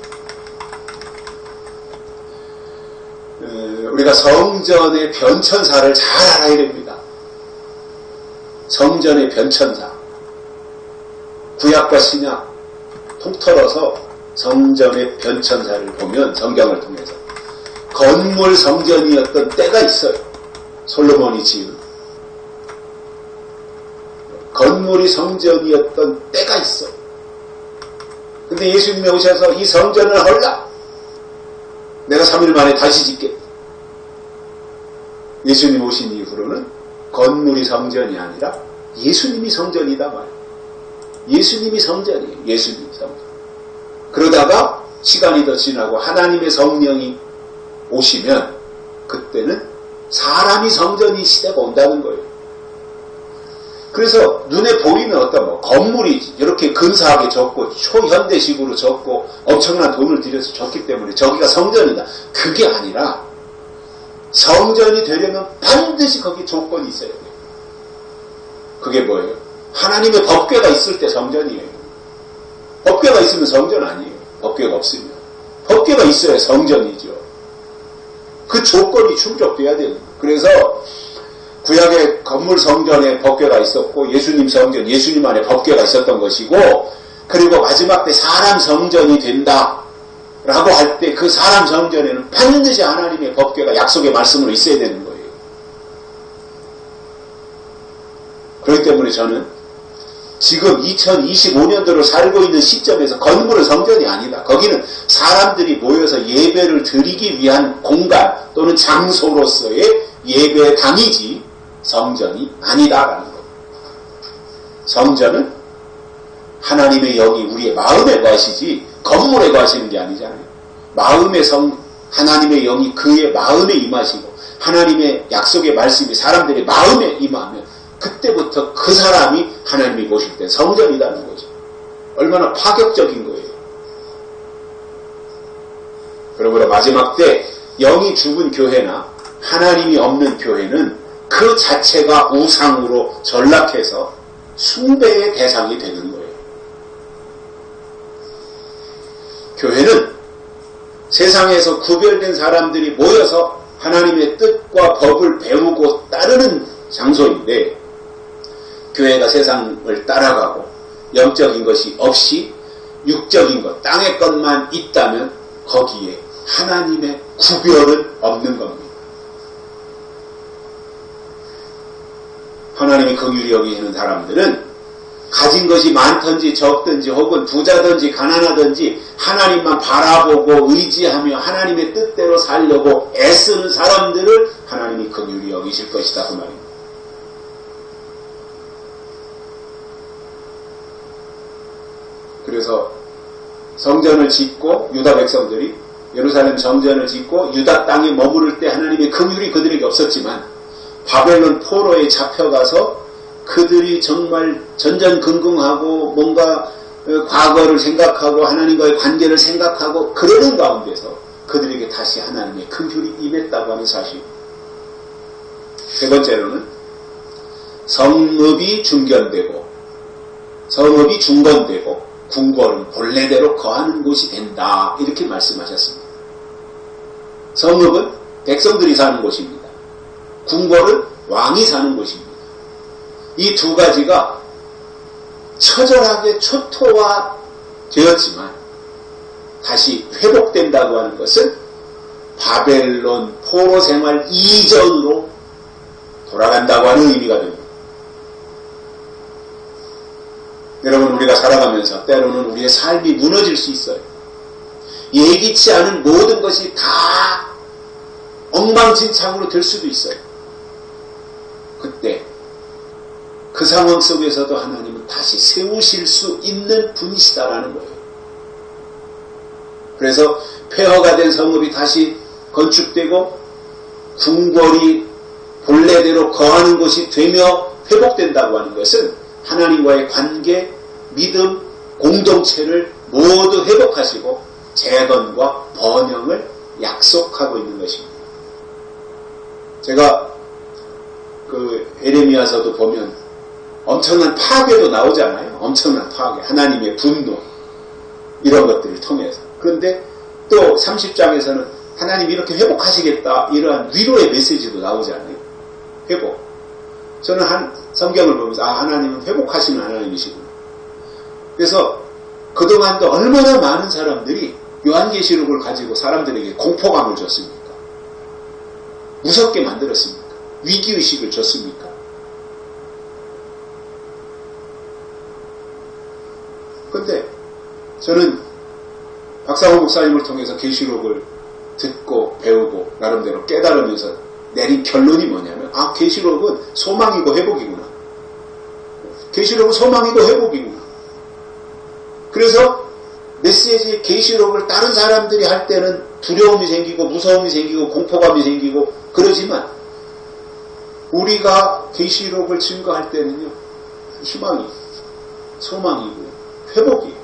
S1: 우리가 성전의 변천사를 잘 알아야 됩니다. 성전의 변천사. 구약과 신약 통틀어서 성전의 변천사를 보면 성경을 통해서 건물 성전이었던 때가 있어요. 솔로몬이 지은 건물이 성전이었던 때가 있어요. 근데 예수님이 오셔서 이 성전을 헐라. 내가 3일 만에 다시 짓게. 예수님 오신 이후로는 건물이 성전이 아니라 예수님이 성전이다 말이에요. 예수님이 성전이에요. 예수님이 성전. 그러다가 시간이 더 지나고 하나님의 성령이 오시면 그때는 사람이 성전이 시대가 온다는 거예요. 그래서 눈에 보이는 어떤 건물이 이렇게 근사하게 졌고 초현대식으로 졌고 엄청난 돈을 들여서 졌기 때문에 저기가 성전이다. 그게 아니라 성전이 되려면 반드시 거기 조건이 있어야 돼요. 그게 뭐예요? 하나님의 법궤가 있을 때 성전이에요. 법궤가 있으면 성전 아니에요. 법궤가 없으면. 법궤가 있어야 성전이죠. 그 조건이 충족돼야 돼요. 그래서 구약의 건물 성전에 법궤가 있었고 예수님 성전, 예수님 안에 법궤가 있었던 것이고 그리고 마지막 때 사람 성전이 된다 라고 할 때 그 사람 성전에는 반드시 하나님의 법궤가 약속의 말씀으로 있어야 되는 거예요. 그렇기 때문에 저는 지금 2025년도를 살고 있는 시점에서 건물은 성전이 아니다. 거기는 사람들이 모여서 예배를 드리기 위한 공간 또는 장소로서의 예배당이지 성전이 아니다라는 겁니다. 성전은 하나님의 영이 우리의 마음에 거하시지 건물에 거하시는 게 아니잖아요. 마음의 하나님의 영이 그의 마음에 임하시고 하나님의 약속의 말씀이 사람들의 마음에 임하면 그때부터 그 사람이 하나님이 보실 때 성전이라는 거죠. 얼마나 파격적인 거예요. 그러므로 마지막 때 영이 죽은 교회나 하나님이 없는 교회는 그 자체가 우상으로 전락해서 숭배의 대상이 되는 거예요. 교회는 세상에서 구별된 사람들이 모여서 하나님의 뜻과 법을 배우고 따르는 장소인데 교회가 세상을 따라가고 영적인 것이 없이 육적인 것, 땅의 것만 있다면 거기에 하나님의 구별은 없는 겁니다. 하나님이 긍휼히 여기시는 사람들은 가진 것이 많든지 적든지 혹은 부자든지 가난하든지 하나님만 바라보고 의지하며 하나님의 뜻대로 살려고 애쓰는 사람들을 하나님이 긍휼히 여기실 것이다 그 말입니다. 그래서 성전을 짓고 유다 백성들이 예루살렘 성전을 짓고 유다 땅에 머무를 때 하나님의 긍휼이 그들에게 없었지만 바벨론 포로에 잡혀가서 그들이 정말 전전긍긍하고 뭔가 과거를 생각하고 하나님과의 관계를 생각하고 그러는 가운데서 그들에게 다시 하나님의 긍휼이 임했다고 하는 사실. 세 번째로는 성읍이 중견되고 성읍이 중건되고 궁궐은 본래대로 거하는 곳이 된다 이렇게 말씀하셨습니다. 성읍은 백성들이 사는 곳입니다. 궁궐은 왕이 사는 곳입니다. 이 두 가지가 처절하게 초토화되었지만 다시 회복된다고 하는 것은 바벨론 포로 생활 이전으로 돌아간다고 하는 의미가 됩니다. 여러분 우리가 살아가면서 때로는 우리의 삶이 무너질 수 있어요. 예기치 않은 모든 것이 다 엉망진창으로 될 수도 있어요. 그때 그 상황 속에서도 하나님은 다시 세우실 수 있는 분이시다라는 거예요. 그래서 폐허가 된 성읍이 다시 건축되고 궁궐이 본래대로 거하는 곳이 되며 회복된다고 하는 것은 하나님과의 관계, 믿음, 공동체를 모두 회복하시고 재건과 번영을 약속하고 있는 것입니다. 제가 그 에레미야서도 보면 엄청난 파괴도 나오잖아요. 엄청난 파괴, 하나님의 분노 이런 것들을 통해서. 그런데 또 30장에서는 하나님이 이렇게 회복하시겠다 이러한 위로의 메시지도 나오잖아요. 회복. 저는 성경을 보면서 하나님은 회복하시는 하나님이시구나. 그래서 그동안도 얼마나 많은 사람들이 요한계시록을 가지고 사람들에게 공포감을 줬습니까? 무섭게 만들었습니까? 위기의식을 줬습니까? 그런데 저는 박상호 목사님을 통해서 계시록을 듣고 배우고 나름대로 깨달으면서 내린 결론이 뭐냐면 계시록은 소망이고 회복이구나. 계시록은 소망이고 회복이구나. 그래서 메시지의 계시록을 다른 사람들이 할 때는 두려움이 생기고 무서움이 생기고 공포감이 생기고 그러지만 우리가 계시록을 증거할 때는요 희망이 소망이고 회복이에요.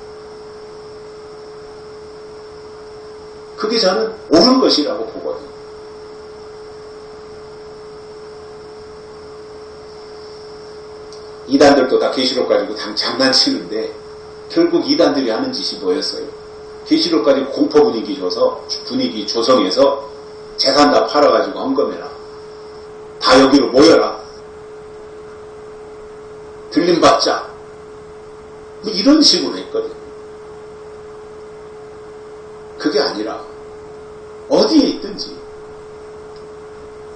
S1: 그게 저는 옳은 것이라고 보거든요. 이단들도 다 계시록 가지고 장난치는데 결국 이단들이 하는 짓이 뭐였어요? 계시록 가지고 공포 분위기 조성해서 재산 다 팔아가지고 헌금해라. 다 여기로 모여라. 들림받자. 뭐 이런 식으로 했거든요. 그게 아니라 어디에 있든지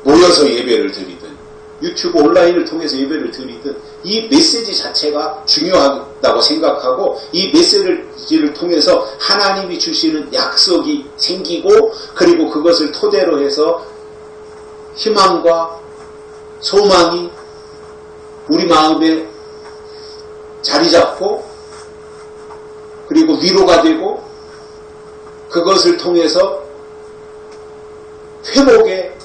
S1: 모여서 예배를 드리든 유튜브 온라인을 통해서 예배를 드리든 이 메시지 자체가 중요하다고 생각하고 이 메시지를 통해서 하나님이 주시는 약속이 생기고 그리고 그것을 토대로 해서 희망과 소망이 우리 마음에 자리 잡고 그리고 위로가 되고 그것을 통해서 회복의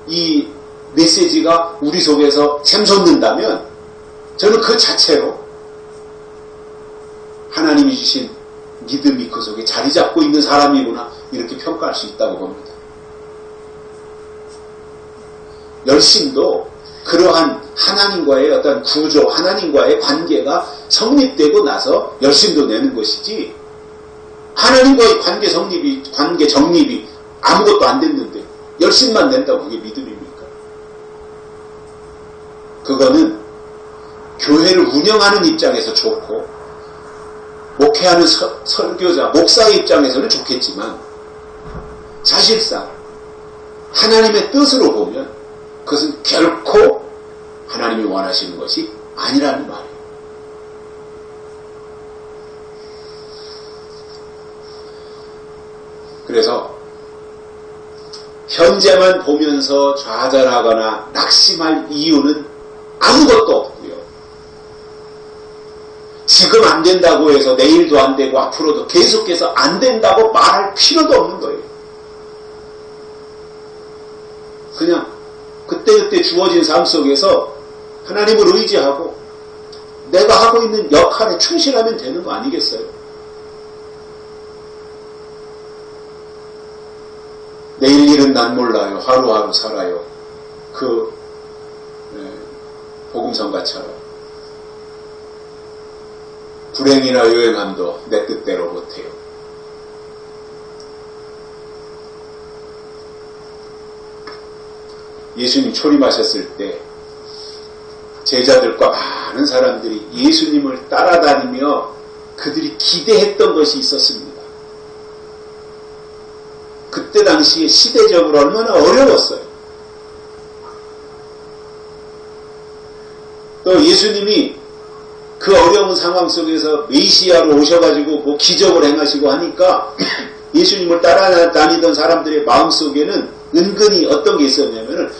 S1: 이 메시지가 우리 속에서 샘솟는다면 저는 그 자체로 하나님이 주신 믿음이 그 속에 자리 잡고 있는 사람이구나 이렇게 평가할 수 있다고 봅니다. 열심도 그러한 하나님과의 어떤 구조, 하나님과의 관계가 성립되고 나서 열심도 내는 것이지 하나님과의 관계 정립이 아무것도 안 됐는데 열심만 낸다고 그게 믿음입니까? 그거는 교회를 운영하는 입장에서 좋고 목회하는 설교자, 목사의 입장에서는 좋겠지만 사실상 하나님의 뜻으로 보면 그것은 결코 하나님이 원하시는 것이 아니라는 말이에요. 그래서 현재만 보면서 좌절하거나 낙심할 이유는 아무것도 없고요. 지금 안 된다고 해서 내일도 안 되고 앞으로도 계속해서 안 된다고 말할 필요도 없는 거예요. 그냥 그때그때 주어진 삶 속에서 하나님을 의지하고 내가 하고 있는 역할에 충실하면 되는 거 아니겠어요? 내일 일은 난 몰라요. 하루하루 살아요. 그 복음성가처럼 불행이나 요행함도 내 뜻대로 못해요. 예수님 초림하셨을 때 제자들과 많은 사람들이 예수님을 따라다니며 그들이 기대했던 것이 있었습니다. 그때 당시에 시대적으로 얼마나 어려웠어요. 또 예수님이 그 어려운 상황 속에서 메시아로 오셔가지고 뭐 기적을 행하시고 하니까 예수님을 따라다니던 사람들의 마음속에는 은근히 어떤 게 있었냐면은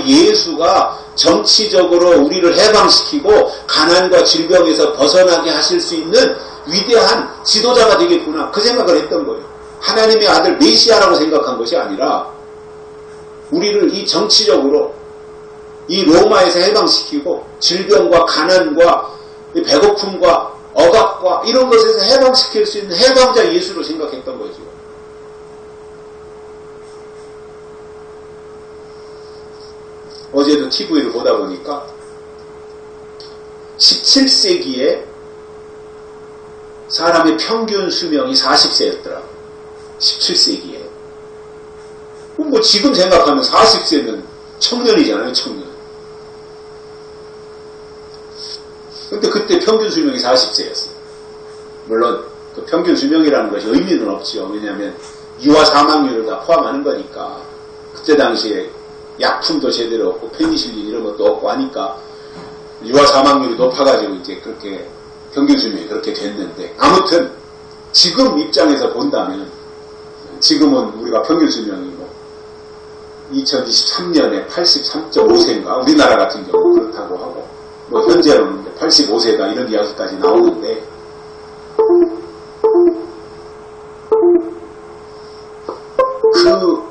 S1: 예수가 정치적으로 우리를 해방시키고 가난과 질병에서 벗어나게 하실 수 있는 위대한 지도자가 되겠구나 그 생각을 했던 거예요. 하나님의 아들 메시아라고 생각한 것이 아니라 우리를 이 정치적으로 이 로마에서 해방시키고 질병과 가난과 배고픔과 억압과 이런 것에서 해방시킬 수 있는 해방자 예수로 생각했던 거죠. 어제도 TV를 보다 보니까 17세기에 사람의 평균 수명이 40세였더라. 17세기에. 뭐 지금 생각하면 40세는 청년이잖아요, 청년. 근데 그때 평균 수명이 40세였어요. 물론 그 평균 수명이라는 것이 의미는 없죠. 왜냐하면 유아 사망률을 다 포함하는 거니까. 그때 당시에 약품도 제대로 없고 페니실린 이런 것도 없고 하니까 유아 사망률이 높아가지고 이제 그렇게 평균 수명이 그렇게 됐는데 아무튼 지금 입장에서 본다면 지금은 우리가 평균 수명이 뭐 2023년에 83.5세인가 우리나라 같은 경우 그렇다고 하고 뭐 현재는 85세다 이런 이야기까지 나오는데 그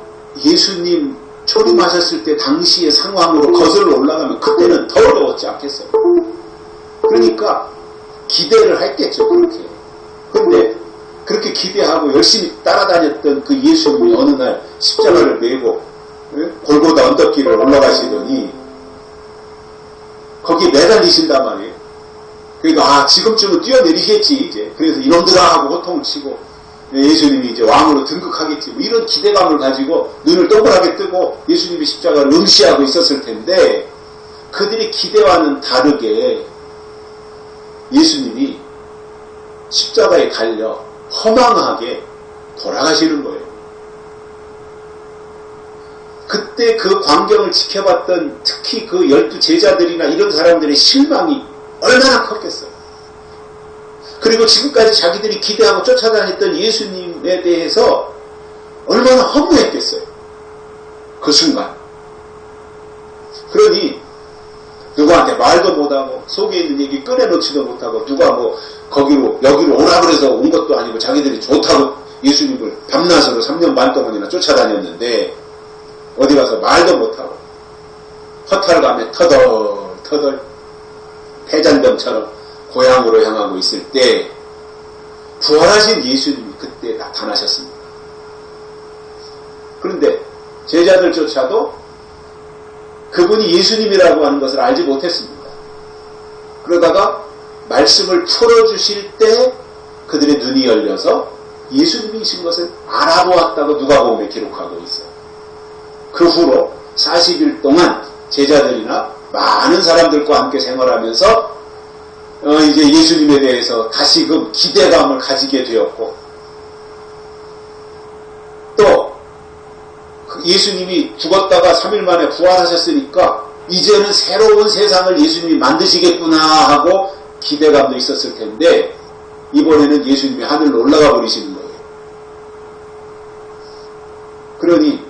S1: 예수님 초림하셨을 때 당시의 상황으로 거슬러 올라가면 그때는 더 어려웠지 않겠어요? 그러니까 기대를 했겠죠 그렇게. 근데 그렇게 기대하고 열심히 따라다녔던 그 예수님이 어느 날 십자가를 메고 골고다 언덕길을 올라가시더니 거기에 매달리신단 말이에요. 그러니까 지금쯤은 뛰어내리겠지 이제. 그래서 이놈들아 하고 호통을 치고 예수님이 이제 왕으로 등극하겠지 뭐 이런 기대감을 가지고 눈을 동그랗게 뜨고 예수님이 십자가를 응시하고 있었을 텐데 그들의 기대와는 다르게 예수님이 십자가에 달려 허망하게 돌아가시는 거예요. 그때 그 광경을 지켜봤던 특히 그 12 제자들이나 이런 사람들의 실망이 얼마나 컸겠어요. 그리고 지금까지 자기들이 기대하고 쫓아다녔던 예수님에 대해서 얼마나 허무했겠어요. 그 순간. 그러니 누구한테 말도 못하고 속에 있는 얘기 꺼내놓지도 못하고 누가 뭐 거기로 여기로 오라 그래서 온 것도 아니고 자기들이 좋다고 예수님을 밤낮으로 3년 반 동안이나 쫓아다녔는데 어디 가서 말도 못하고 허탈감에 터덜터덜 패잔병처럼 고향으로 향하고 있을 때 부활하신 예수님이 그때 나타나셨습니다. 그런데 제자들조차도 그분이 예수님이라고 하는 것을 알지 못했습니다. 그러다가 말씀을 풀어주실 때 그들의 눈이 열려서 예수님이신 것을 알아보았다고 누가복음에 기록하고 있어요. 그 후로 40일 동안 제자들이나 많은 사람들과 함께 생활하면서 이제 예수님에 대해서 다시금 기대감을 가지게 되었고 또 예수님이 죽었다가 3일 만에 부활하셨으니까 이제는 새로운 세상을 예수님이 만드시겠구나 하고 기대감도 있었을 텐데 이번에는 예수님이 하늘로 올라가 버리시는 거예요. 그러니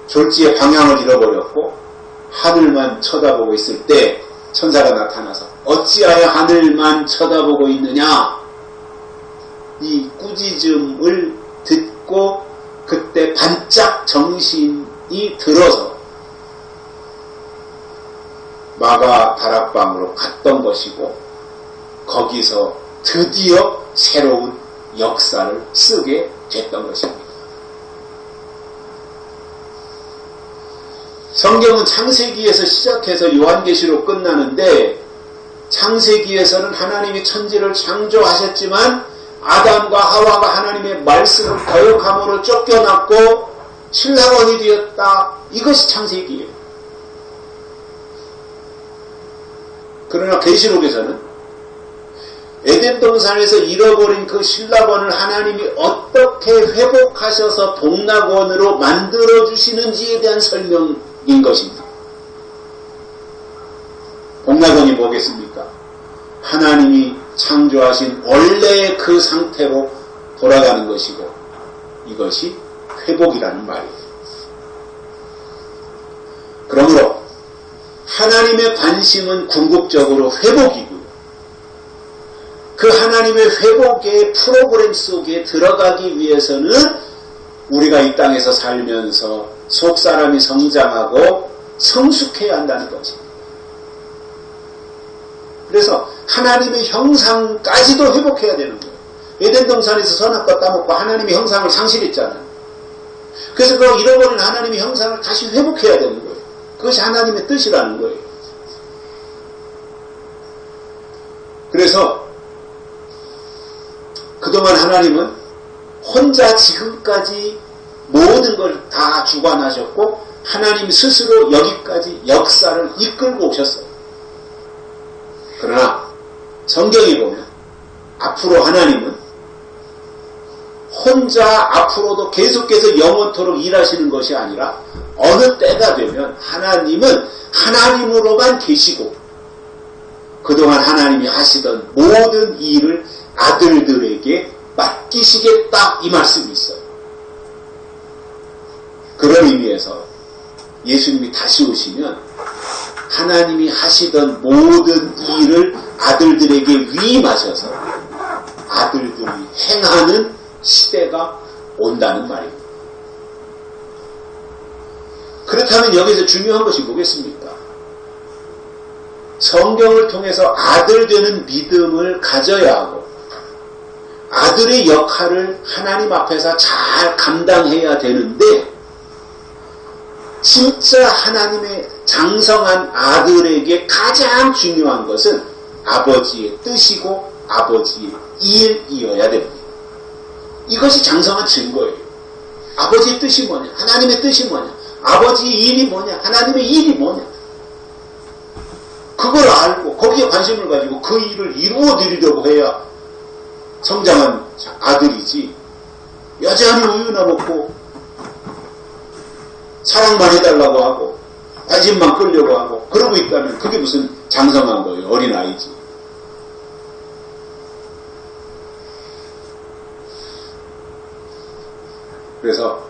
S1: 졸지에 방향을 잃어버렸고 하늘만 쳐다보고 있을 때 천사가 나타나서 어찌하여 하늘만 쳐다보고 있느냐, 이 꾸짖음을 듣고 그때 반짝 정신이 들어서 마가 다락방으로 갔던 것이고 거기서 드디어 새로운 역사를 쓰게 됐던 것입니다. 성경은 창세기에서 시작해서 요한계시로 끝나는데 창세기에서는 하나님이 천지를 창조하셨지만 아담과 하와가 하나님의 말씀을 거역함으로 쫓겨났고 신라원이 되었다. 이것이 창세기예요. 그러나 계시록에서는 에덴 동산에서 잃어버린 그 신라원을 하나님이 어떻게 회복하셔서 복락원으로 만들어주시는지에 대한 설명인 것입니다. 복락원이 뭐겠습니까? 하나님이 창조하신 원래의 그 상태로 돌아가는 것이고 이것이 회복이라는 말이에요. 그러므로 하나님의 관심은 궁극적으로 회복이고요. 그 하나님의 회복의 프로그램 속에 들어가기 위해서는 우리가 이 땅에서 살면서 속사람이 성장하고 성숙해야 한다는 것입니다. 그래서 하나님의 형상까지도 회복해야 되는 거예요. 에덴 동산에서 선악과 따먹고 하나님의 형상을 상실했잖아요. 그래서 그 잃어버린 하나님의 형상을 다시 회복해야 되는 거예요. 그것이 하나님의 뜻이라는 거예요. 그래서 그동안 하나님은 혼자 지금까지 모든 걸 다 주관하셨고 하나님 스스로 여기까지 역사를 이끌고 오셨어요. 그러나 성경에 보면 앞으로 하나님은 혼자 앞으로도 계속해서 영원토록 일하시는 것이 아니라 어느 때가 되면 하나님은 하나님으로만 계시고 그동안 하나님이 하시던 모든 일을 아들들에게 맡기시겠다 이 말씀이 있어요. 그런 의미에서 예수님이 다시 오시면 하나님이 하시던 모든 일을 아들들에게 위임하셔서 아들들이 행하는 시대가 온다는 말입니다. 그렇다면 여기서 중요한 것이 뭐겠습니까? 성경을 통해서 아들 되는 믿음을 가져야 하고 아들의 역할을 하나님 앞에서 잘 감당해야 되는데 진짜 하나님의 장성한 아들에게 가장 중요한 것은 아버지의 뜻이고 아버지의 일이어야 됩니다. 이것이 장성한 증거예요. 아버지의 뜻이 뭐냐? 하나님의 뜻이 뭐냐? 아버지의 일이 뭐냐? 하나님의 일이 뭐냐? 그걸 알고 거기에 관심을 가지고 그 일을 이루어 드리려고 해야 성장한 아들이지 여전히 우유나 먹고 사랑만 해달라고 하고 관심만 끌려고 하고 그러고 있다면 그게 무슨 장성한 거예요. 어린아이지. 그래서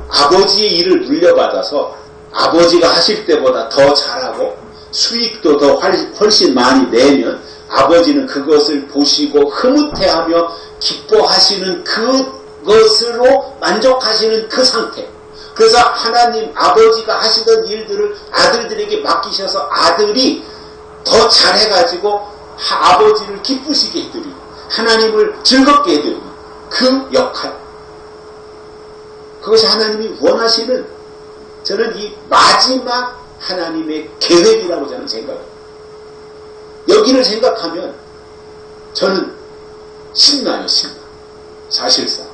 S1: 아버지의 일을 물려받아서 아버지가 하실 때보다 더 잘하고 수익도 더 훨씬 많이 내면 아버지는 그것을 보시고 흐뭇해하며 기뻐하시는 그것으로 만족하시는 그 상태. 그래서 하나님 아버지가 하시던 일들을 아들들에게 맡기셔서 아들이 더 잘해가지고 아버지를 기쁘시게 해드리고 하나님을 즐겁게 해드리고 그 역할. 그것이 하나님이 원하시는 저는 이 마지막 하나님의 계획이라고 저는 생각합니다. 여기를 생각하면 저는 신나요. 신나. 사실상.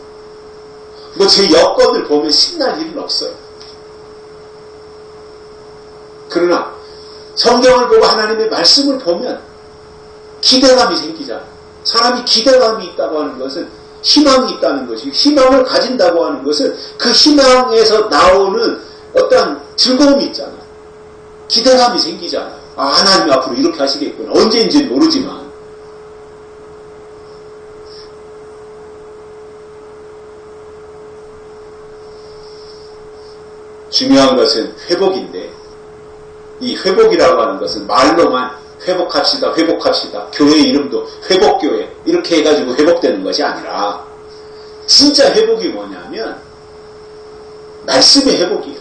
S1: 뭐 제 여건을 보면 신날 일은 없어요. 그러나 성경을 보고 하나님의 말씀을 보면 기대감이 생기잖아요. 사람이 기대감이 있다고 하는 것은 희망이 있다는 것이 희망을 가진다고 하는 것은 그 희망에서 나오는 어떠한 즐거움이 있잖아요. 기대감이 생기잖아요. 아, 하나님이 앞으로 이렇게 하시겠구나. 언제인지는 모르지만. 중요한 것은 회복인데 이 회복이라고 하는 것은 말로만 회복합시다, 회복합시다. 교회 이름도 회복교회 이렇게 해가지고 회복되는 것이 아니라 진짜 회복이 뭐냐면 말씀의 회복이에요.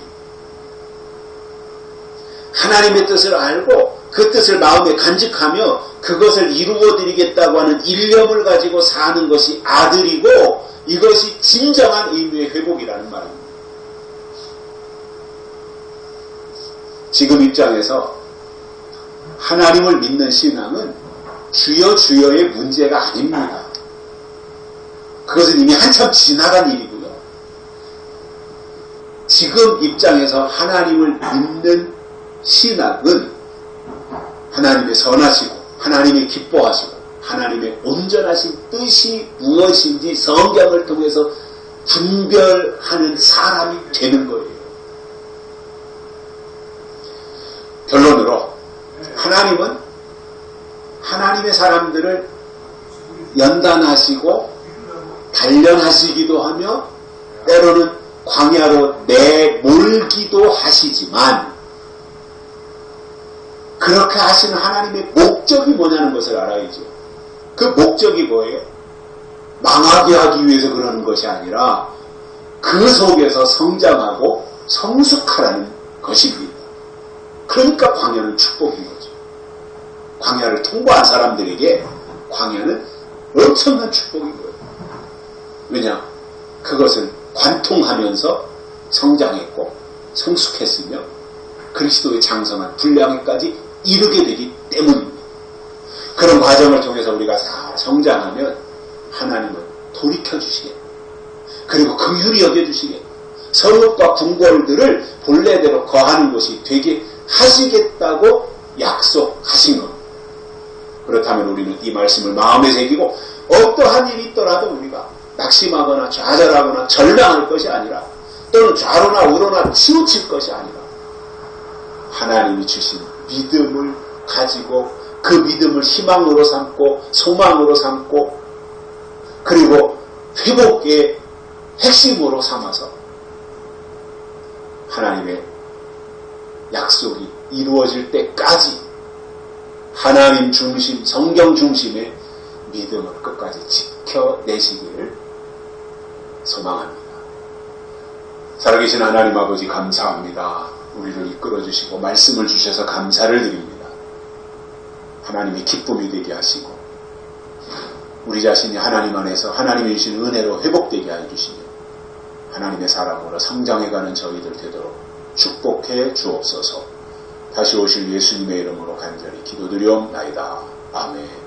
S1: 하나님의 뜻을 알고 그 뜻을 마음에 간직하며 그것을 이루어드리겠다고 하는 일념을 가지고 사는 것이 아들이고 이것이 진정한 의미의 회복이라는 말입니다. 지금 입장에서 하나님을 믿는 신앙은 주여 주여의 문제가 아닙니다. 그것은 이미 한참 지나간 일이고요. 지금 입장에서 하나님을 믿는 신앙은 하나님의 선하시고 하나님의 기뻐하시고 하나님의 온전하신 뜻이 무엇인지 성경을 통해서 분별하는 사람이 되는 거예요. 결론으로 하나님은 하나님의 사람들을 연단하시고 단련하시기도 하며 때로는 광야로 내몰기도 하시지만 그렇게 하시는 하나님의 목적이 뭐냐는 것을 알아야죠. 그 목적이 뭐예요? 망하게 하기 위해서 그러는 것이 아니라 그 속에서 성장하고 성숙하라는 것입니다. 그러니까 광야는 축복인 거죠. 광야를 통과한 사람들에게 광야는 엄청난 축복인 거예요. 왜냐? 그것을 관통하면서 성장했고 성숙했으며 그리스도의 장성한 분량에까지 이르게 되기 때문입니다. 그런 과정을 통해서 우리가 성장하면 하나님은 돌이켜주시겠고 그리고 긍휼히 여겨주시겠고 선업과 궁궐들을 본래대로 거하는 것이 되게 하시겠다고 약속하신 겁니다. 그렇다면 우리는 이 말씀을 마음에 새기고 어떠한 일이 있더라도 우리가 낙심하거나 좌절하거나 절망할 것이 아니라 또는 좌로나 우로나 치우칠 것이 아니라 하나님이 주신 믿음을 가지고 그 믿음을 희망으로 삼고 소망으로 삼고 그리고 회복의 핵심으로 삼아서 하나님의 약속이 이루어질 때까지 하나님 중심, 성경 중심의 믿음을 끝까지 지켜내시기를 소망합니다. 살아계신 하나님 아버지 감사합니다. 우리를 이끌어주시고 말씀을 주셔서 감사를 드립니다. 하나님의 기쁨이 되게 하시고 우리 자신이 하나님 안에서 하나님이 주신 은혜로 회복되게 해주시며 하나님의 사랑으로 성장해가는 저희들 되도록 축복해 주옵소서. 다시 오실 예수님의 이름으로 간절히 기도드리옵나이다. 아멘.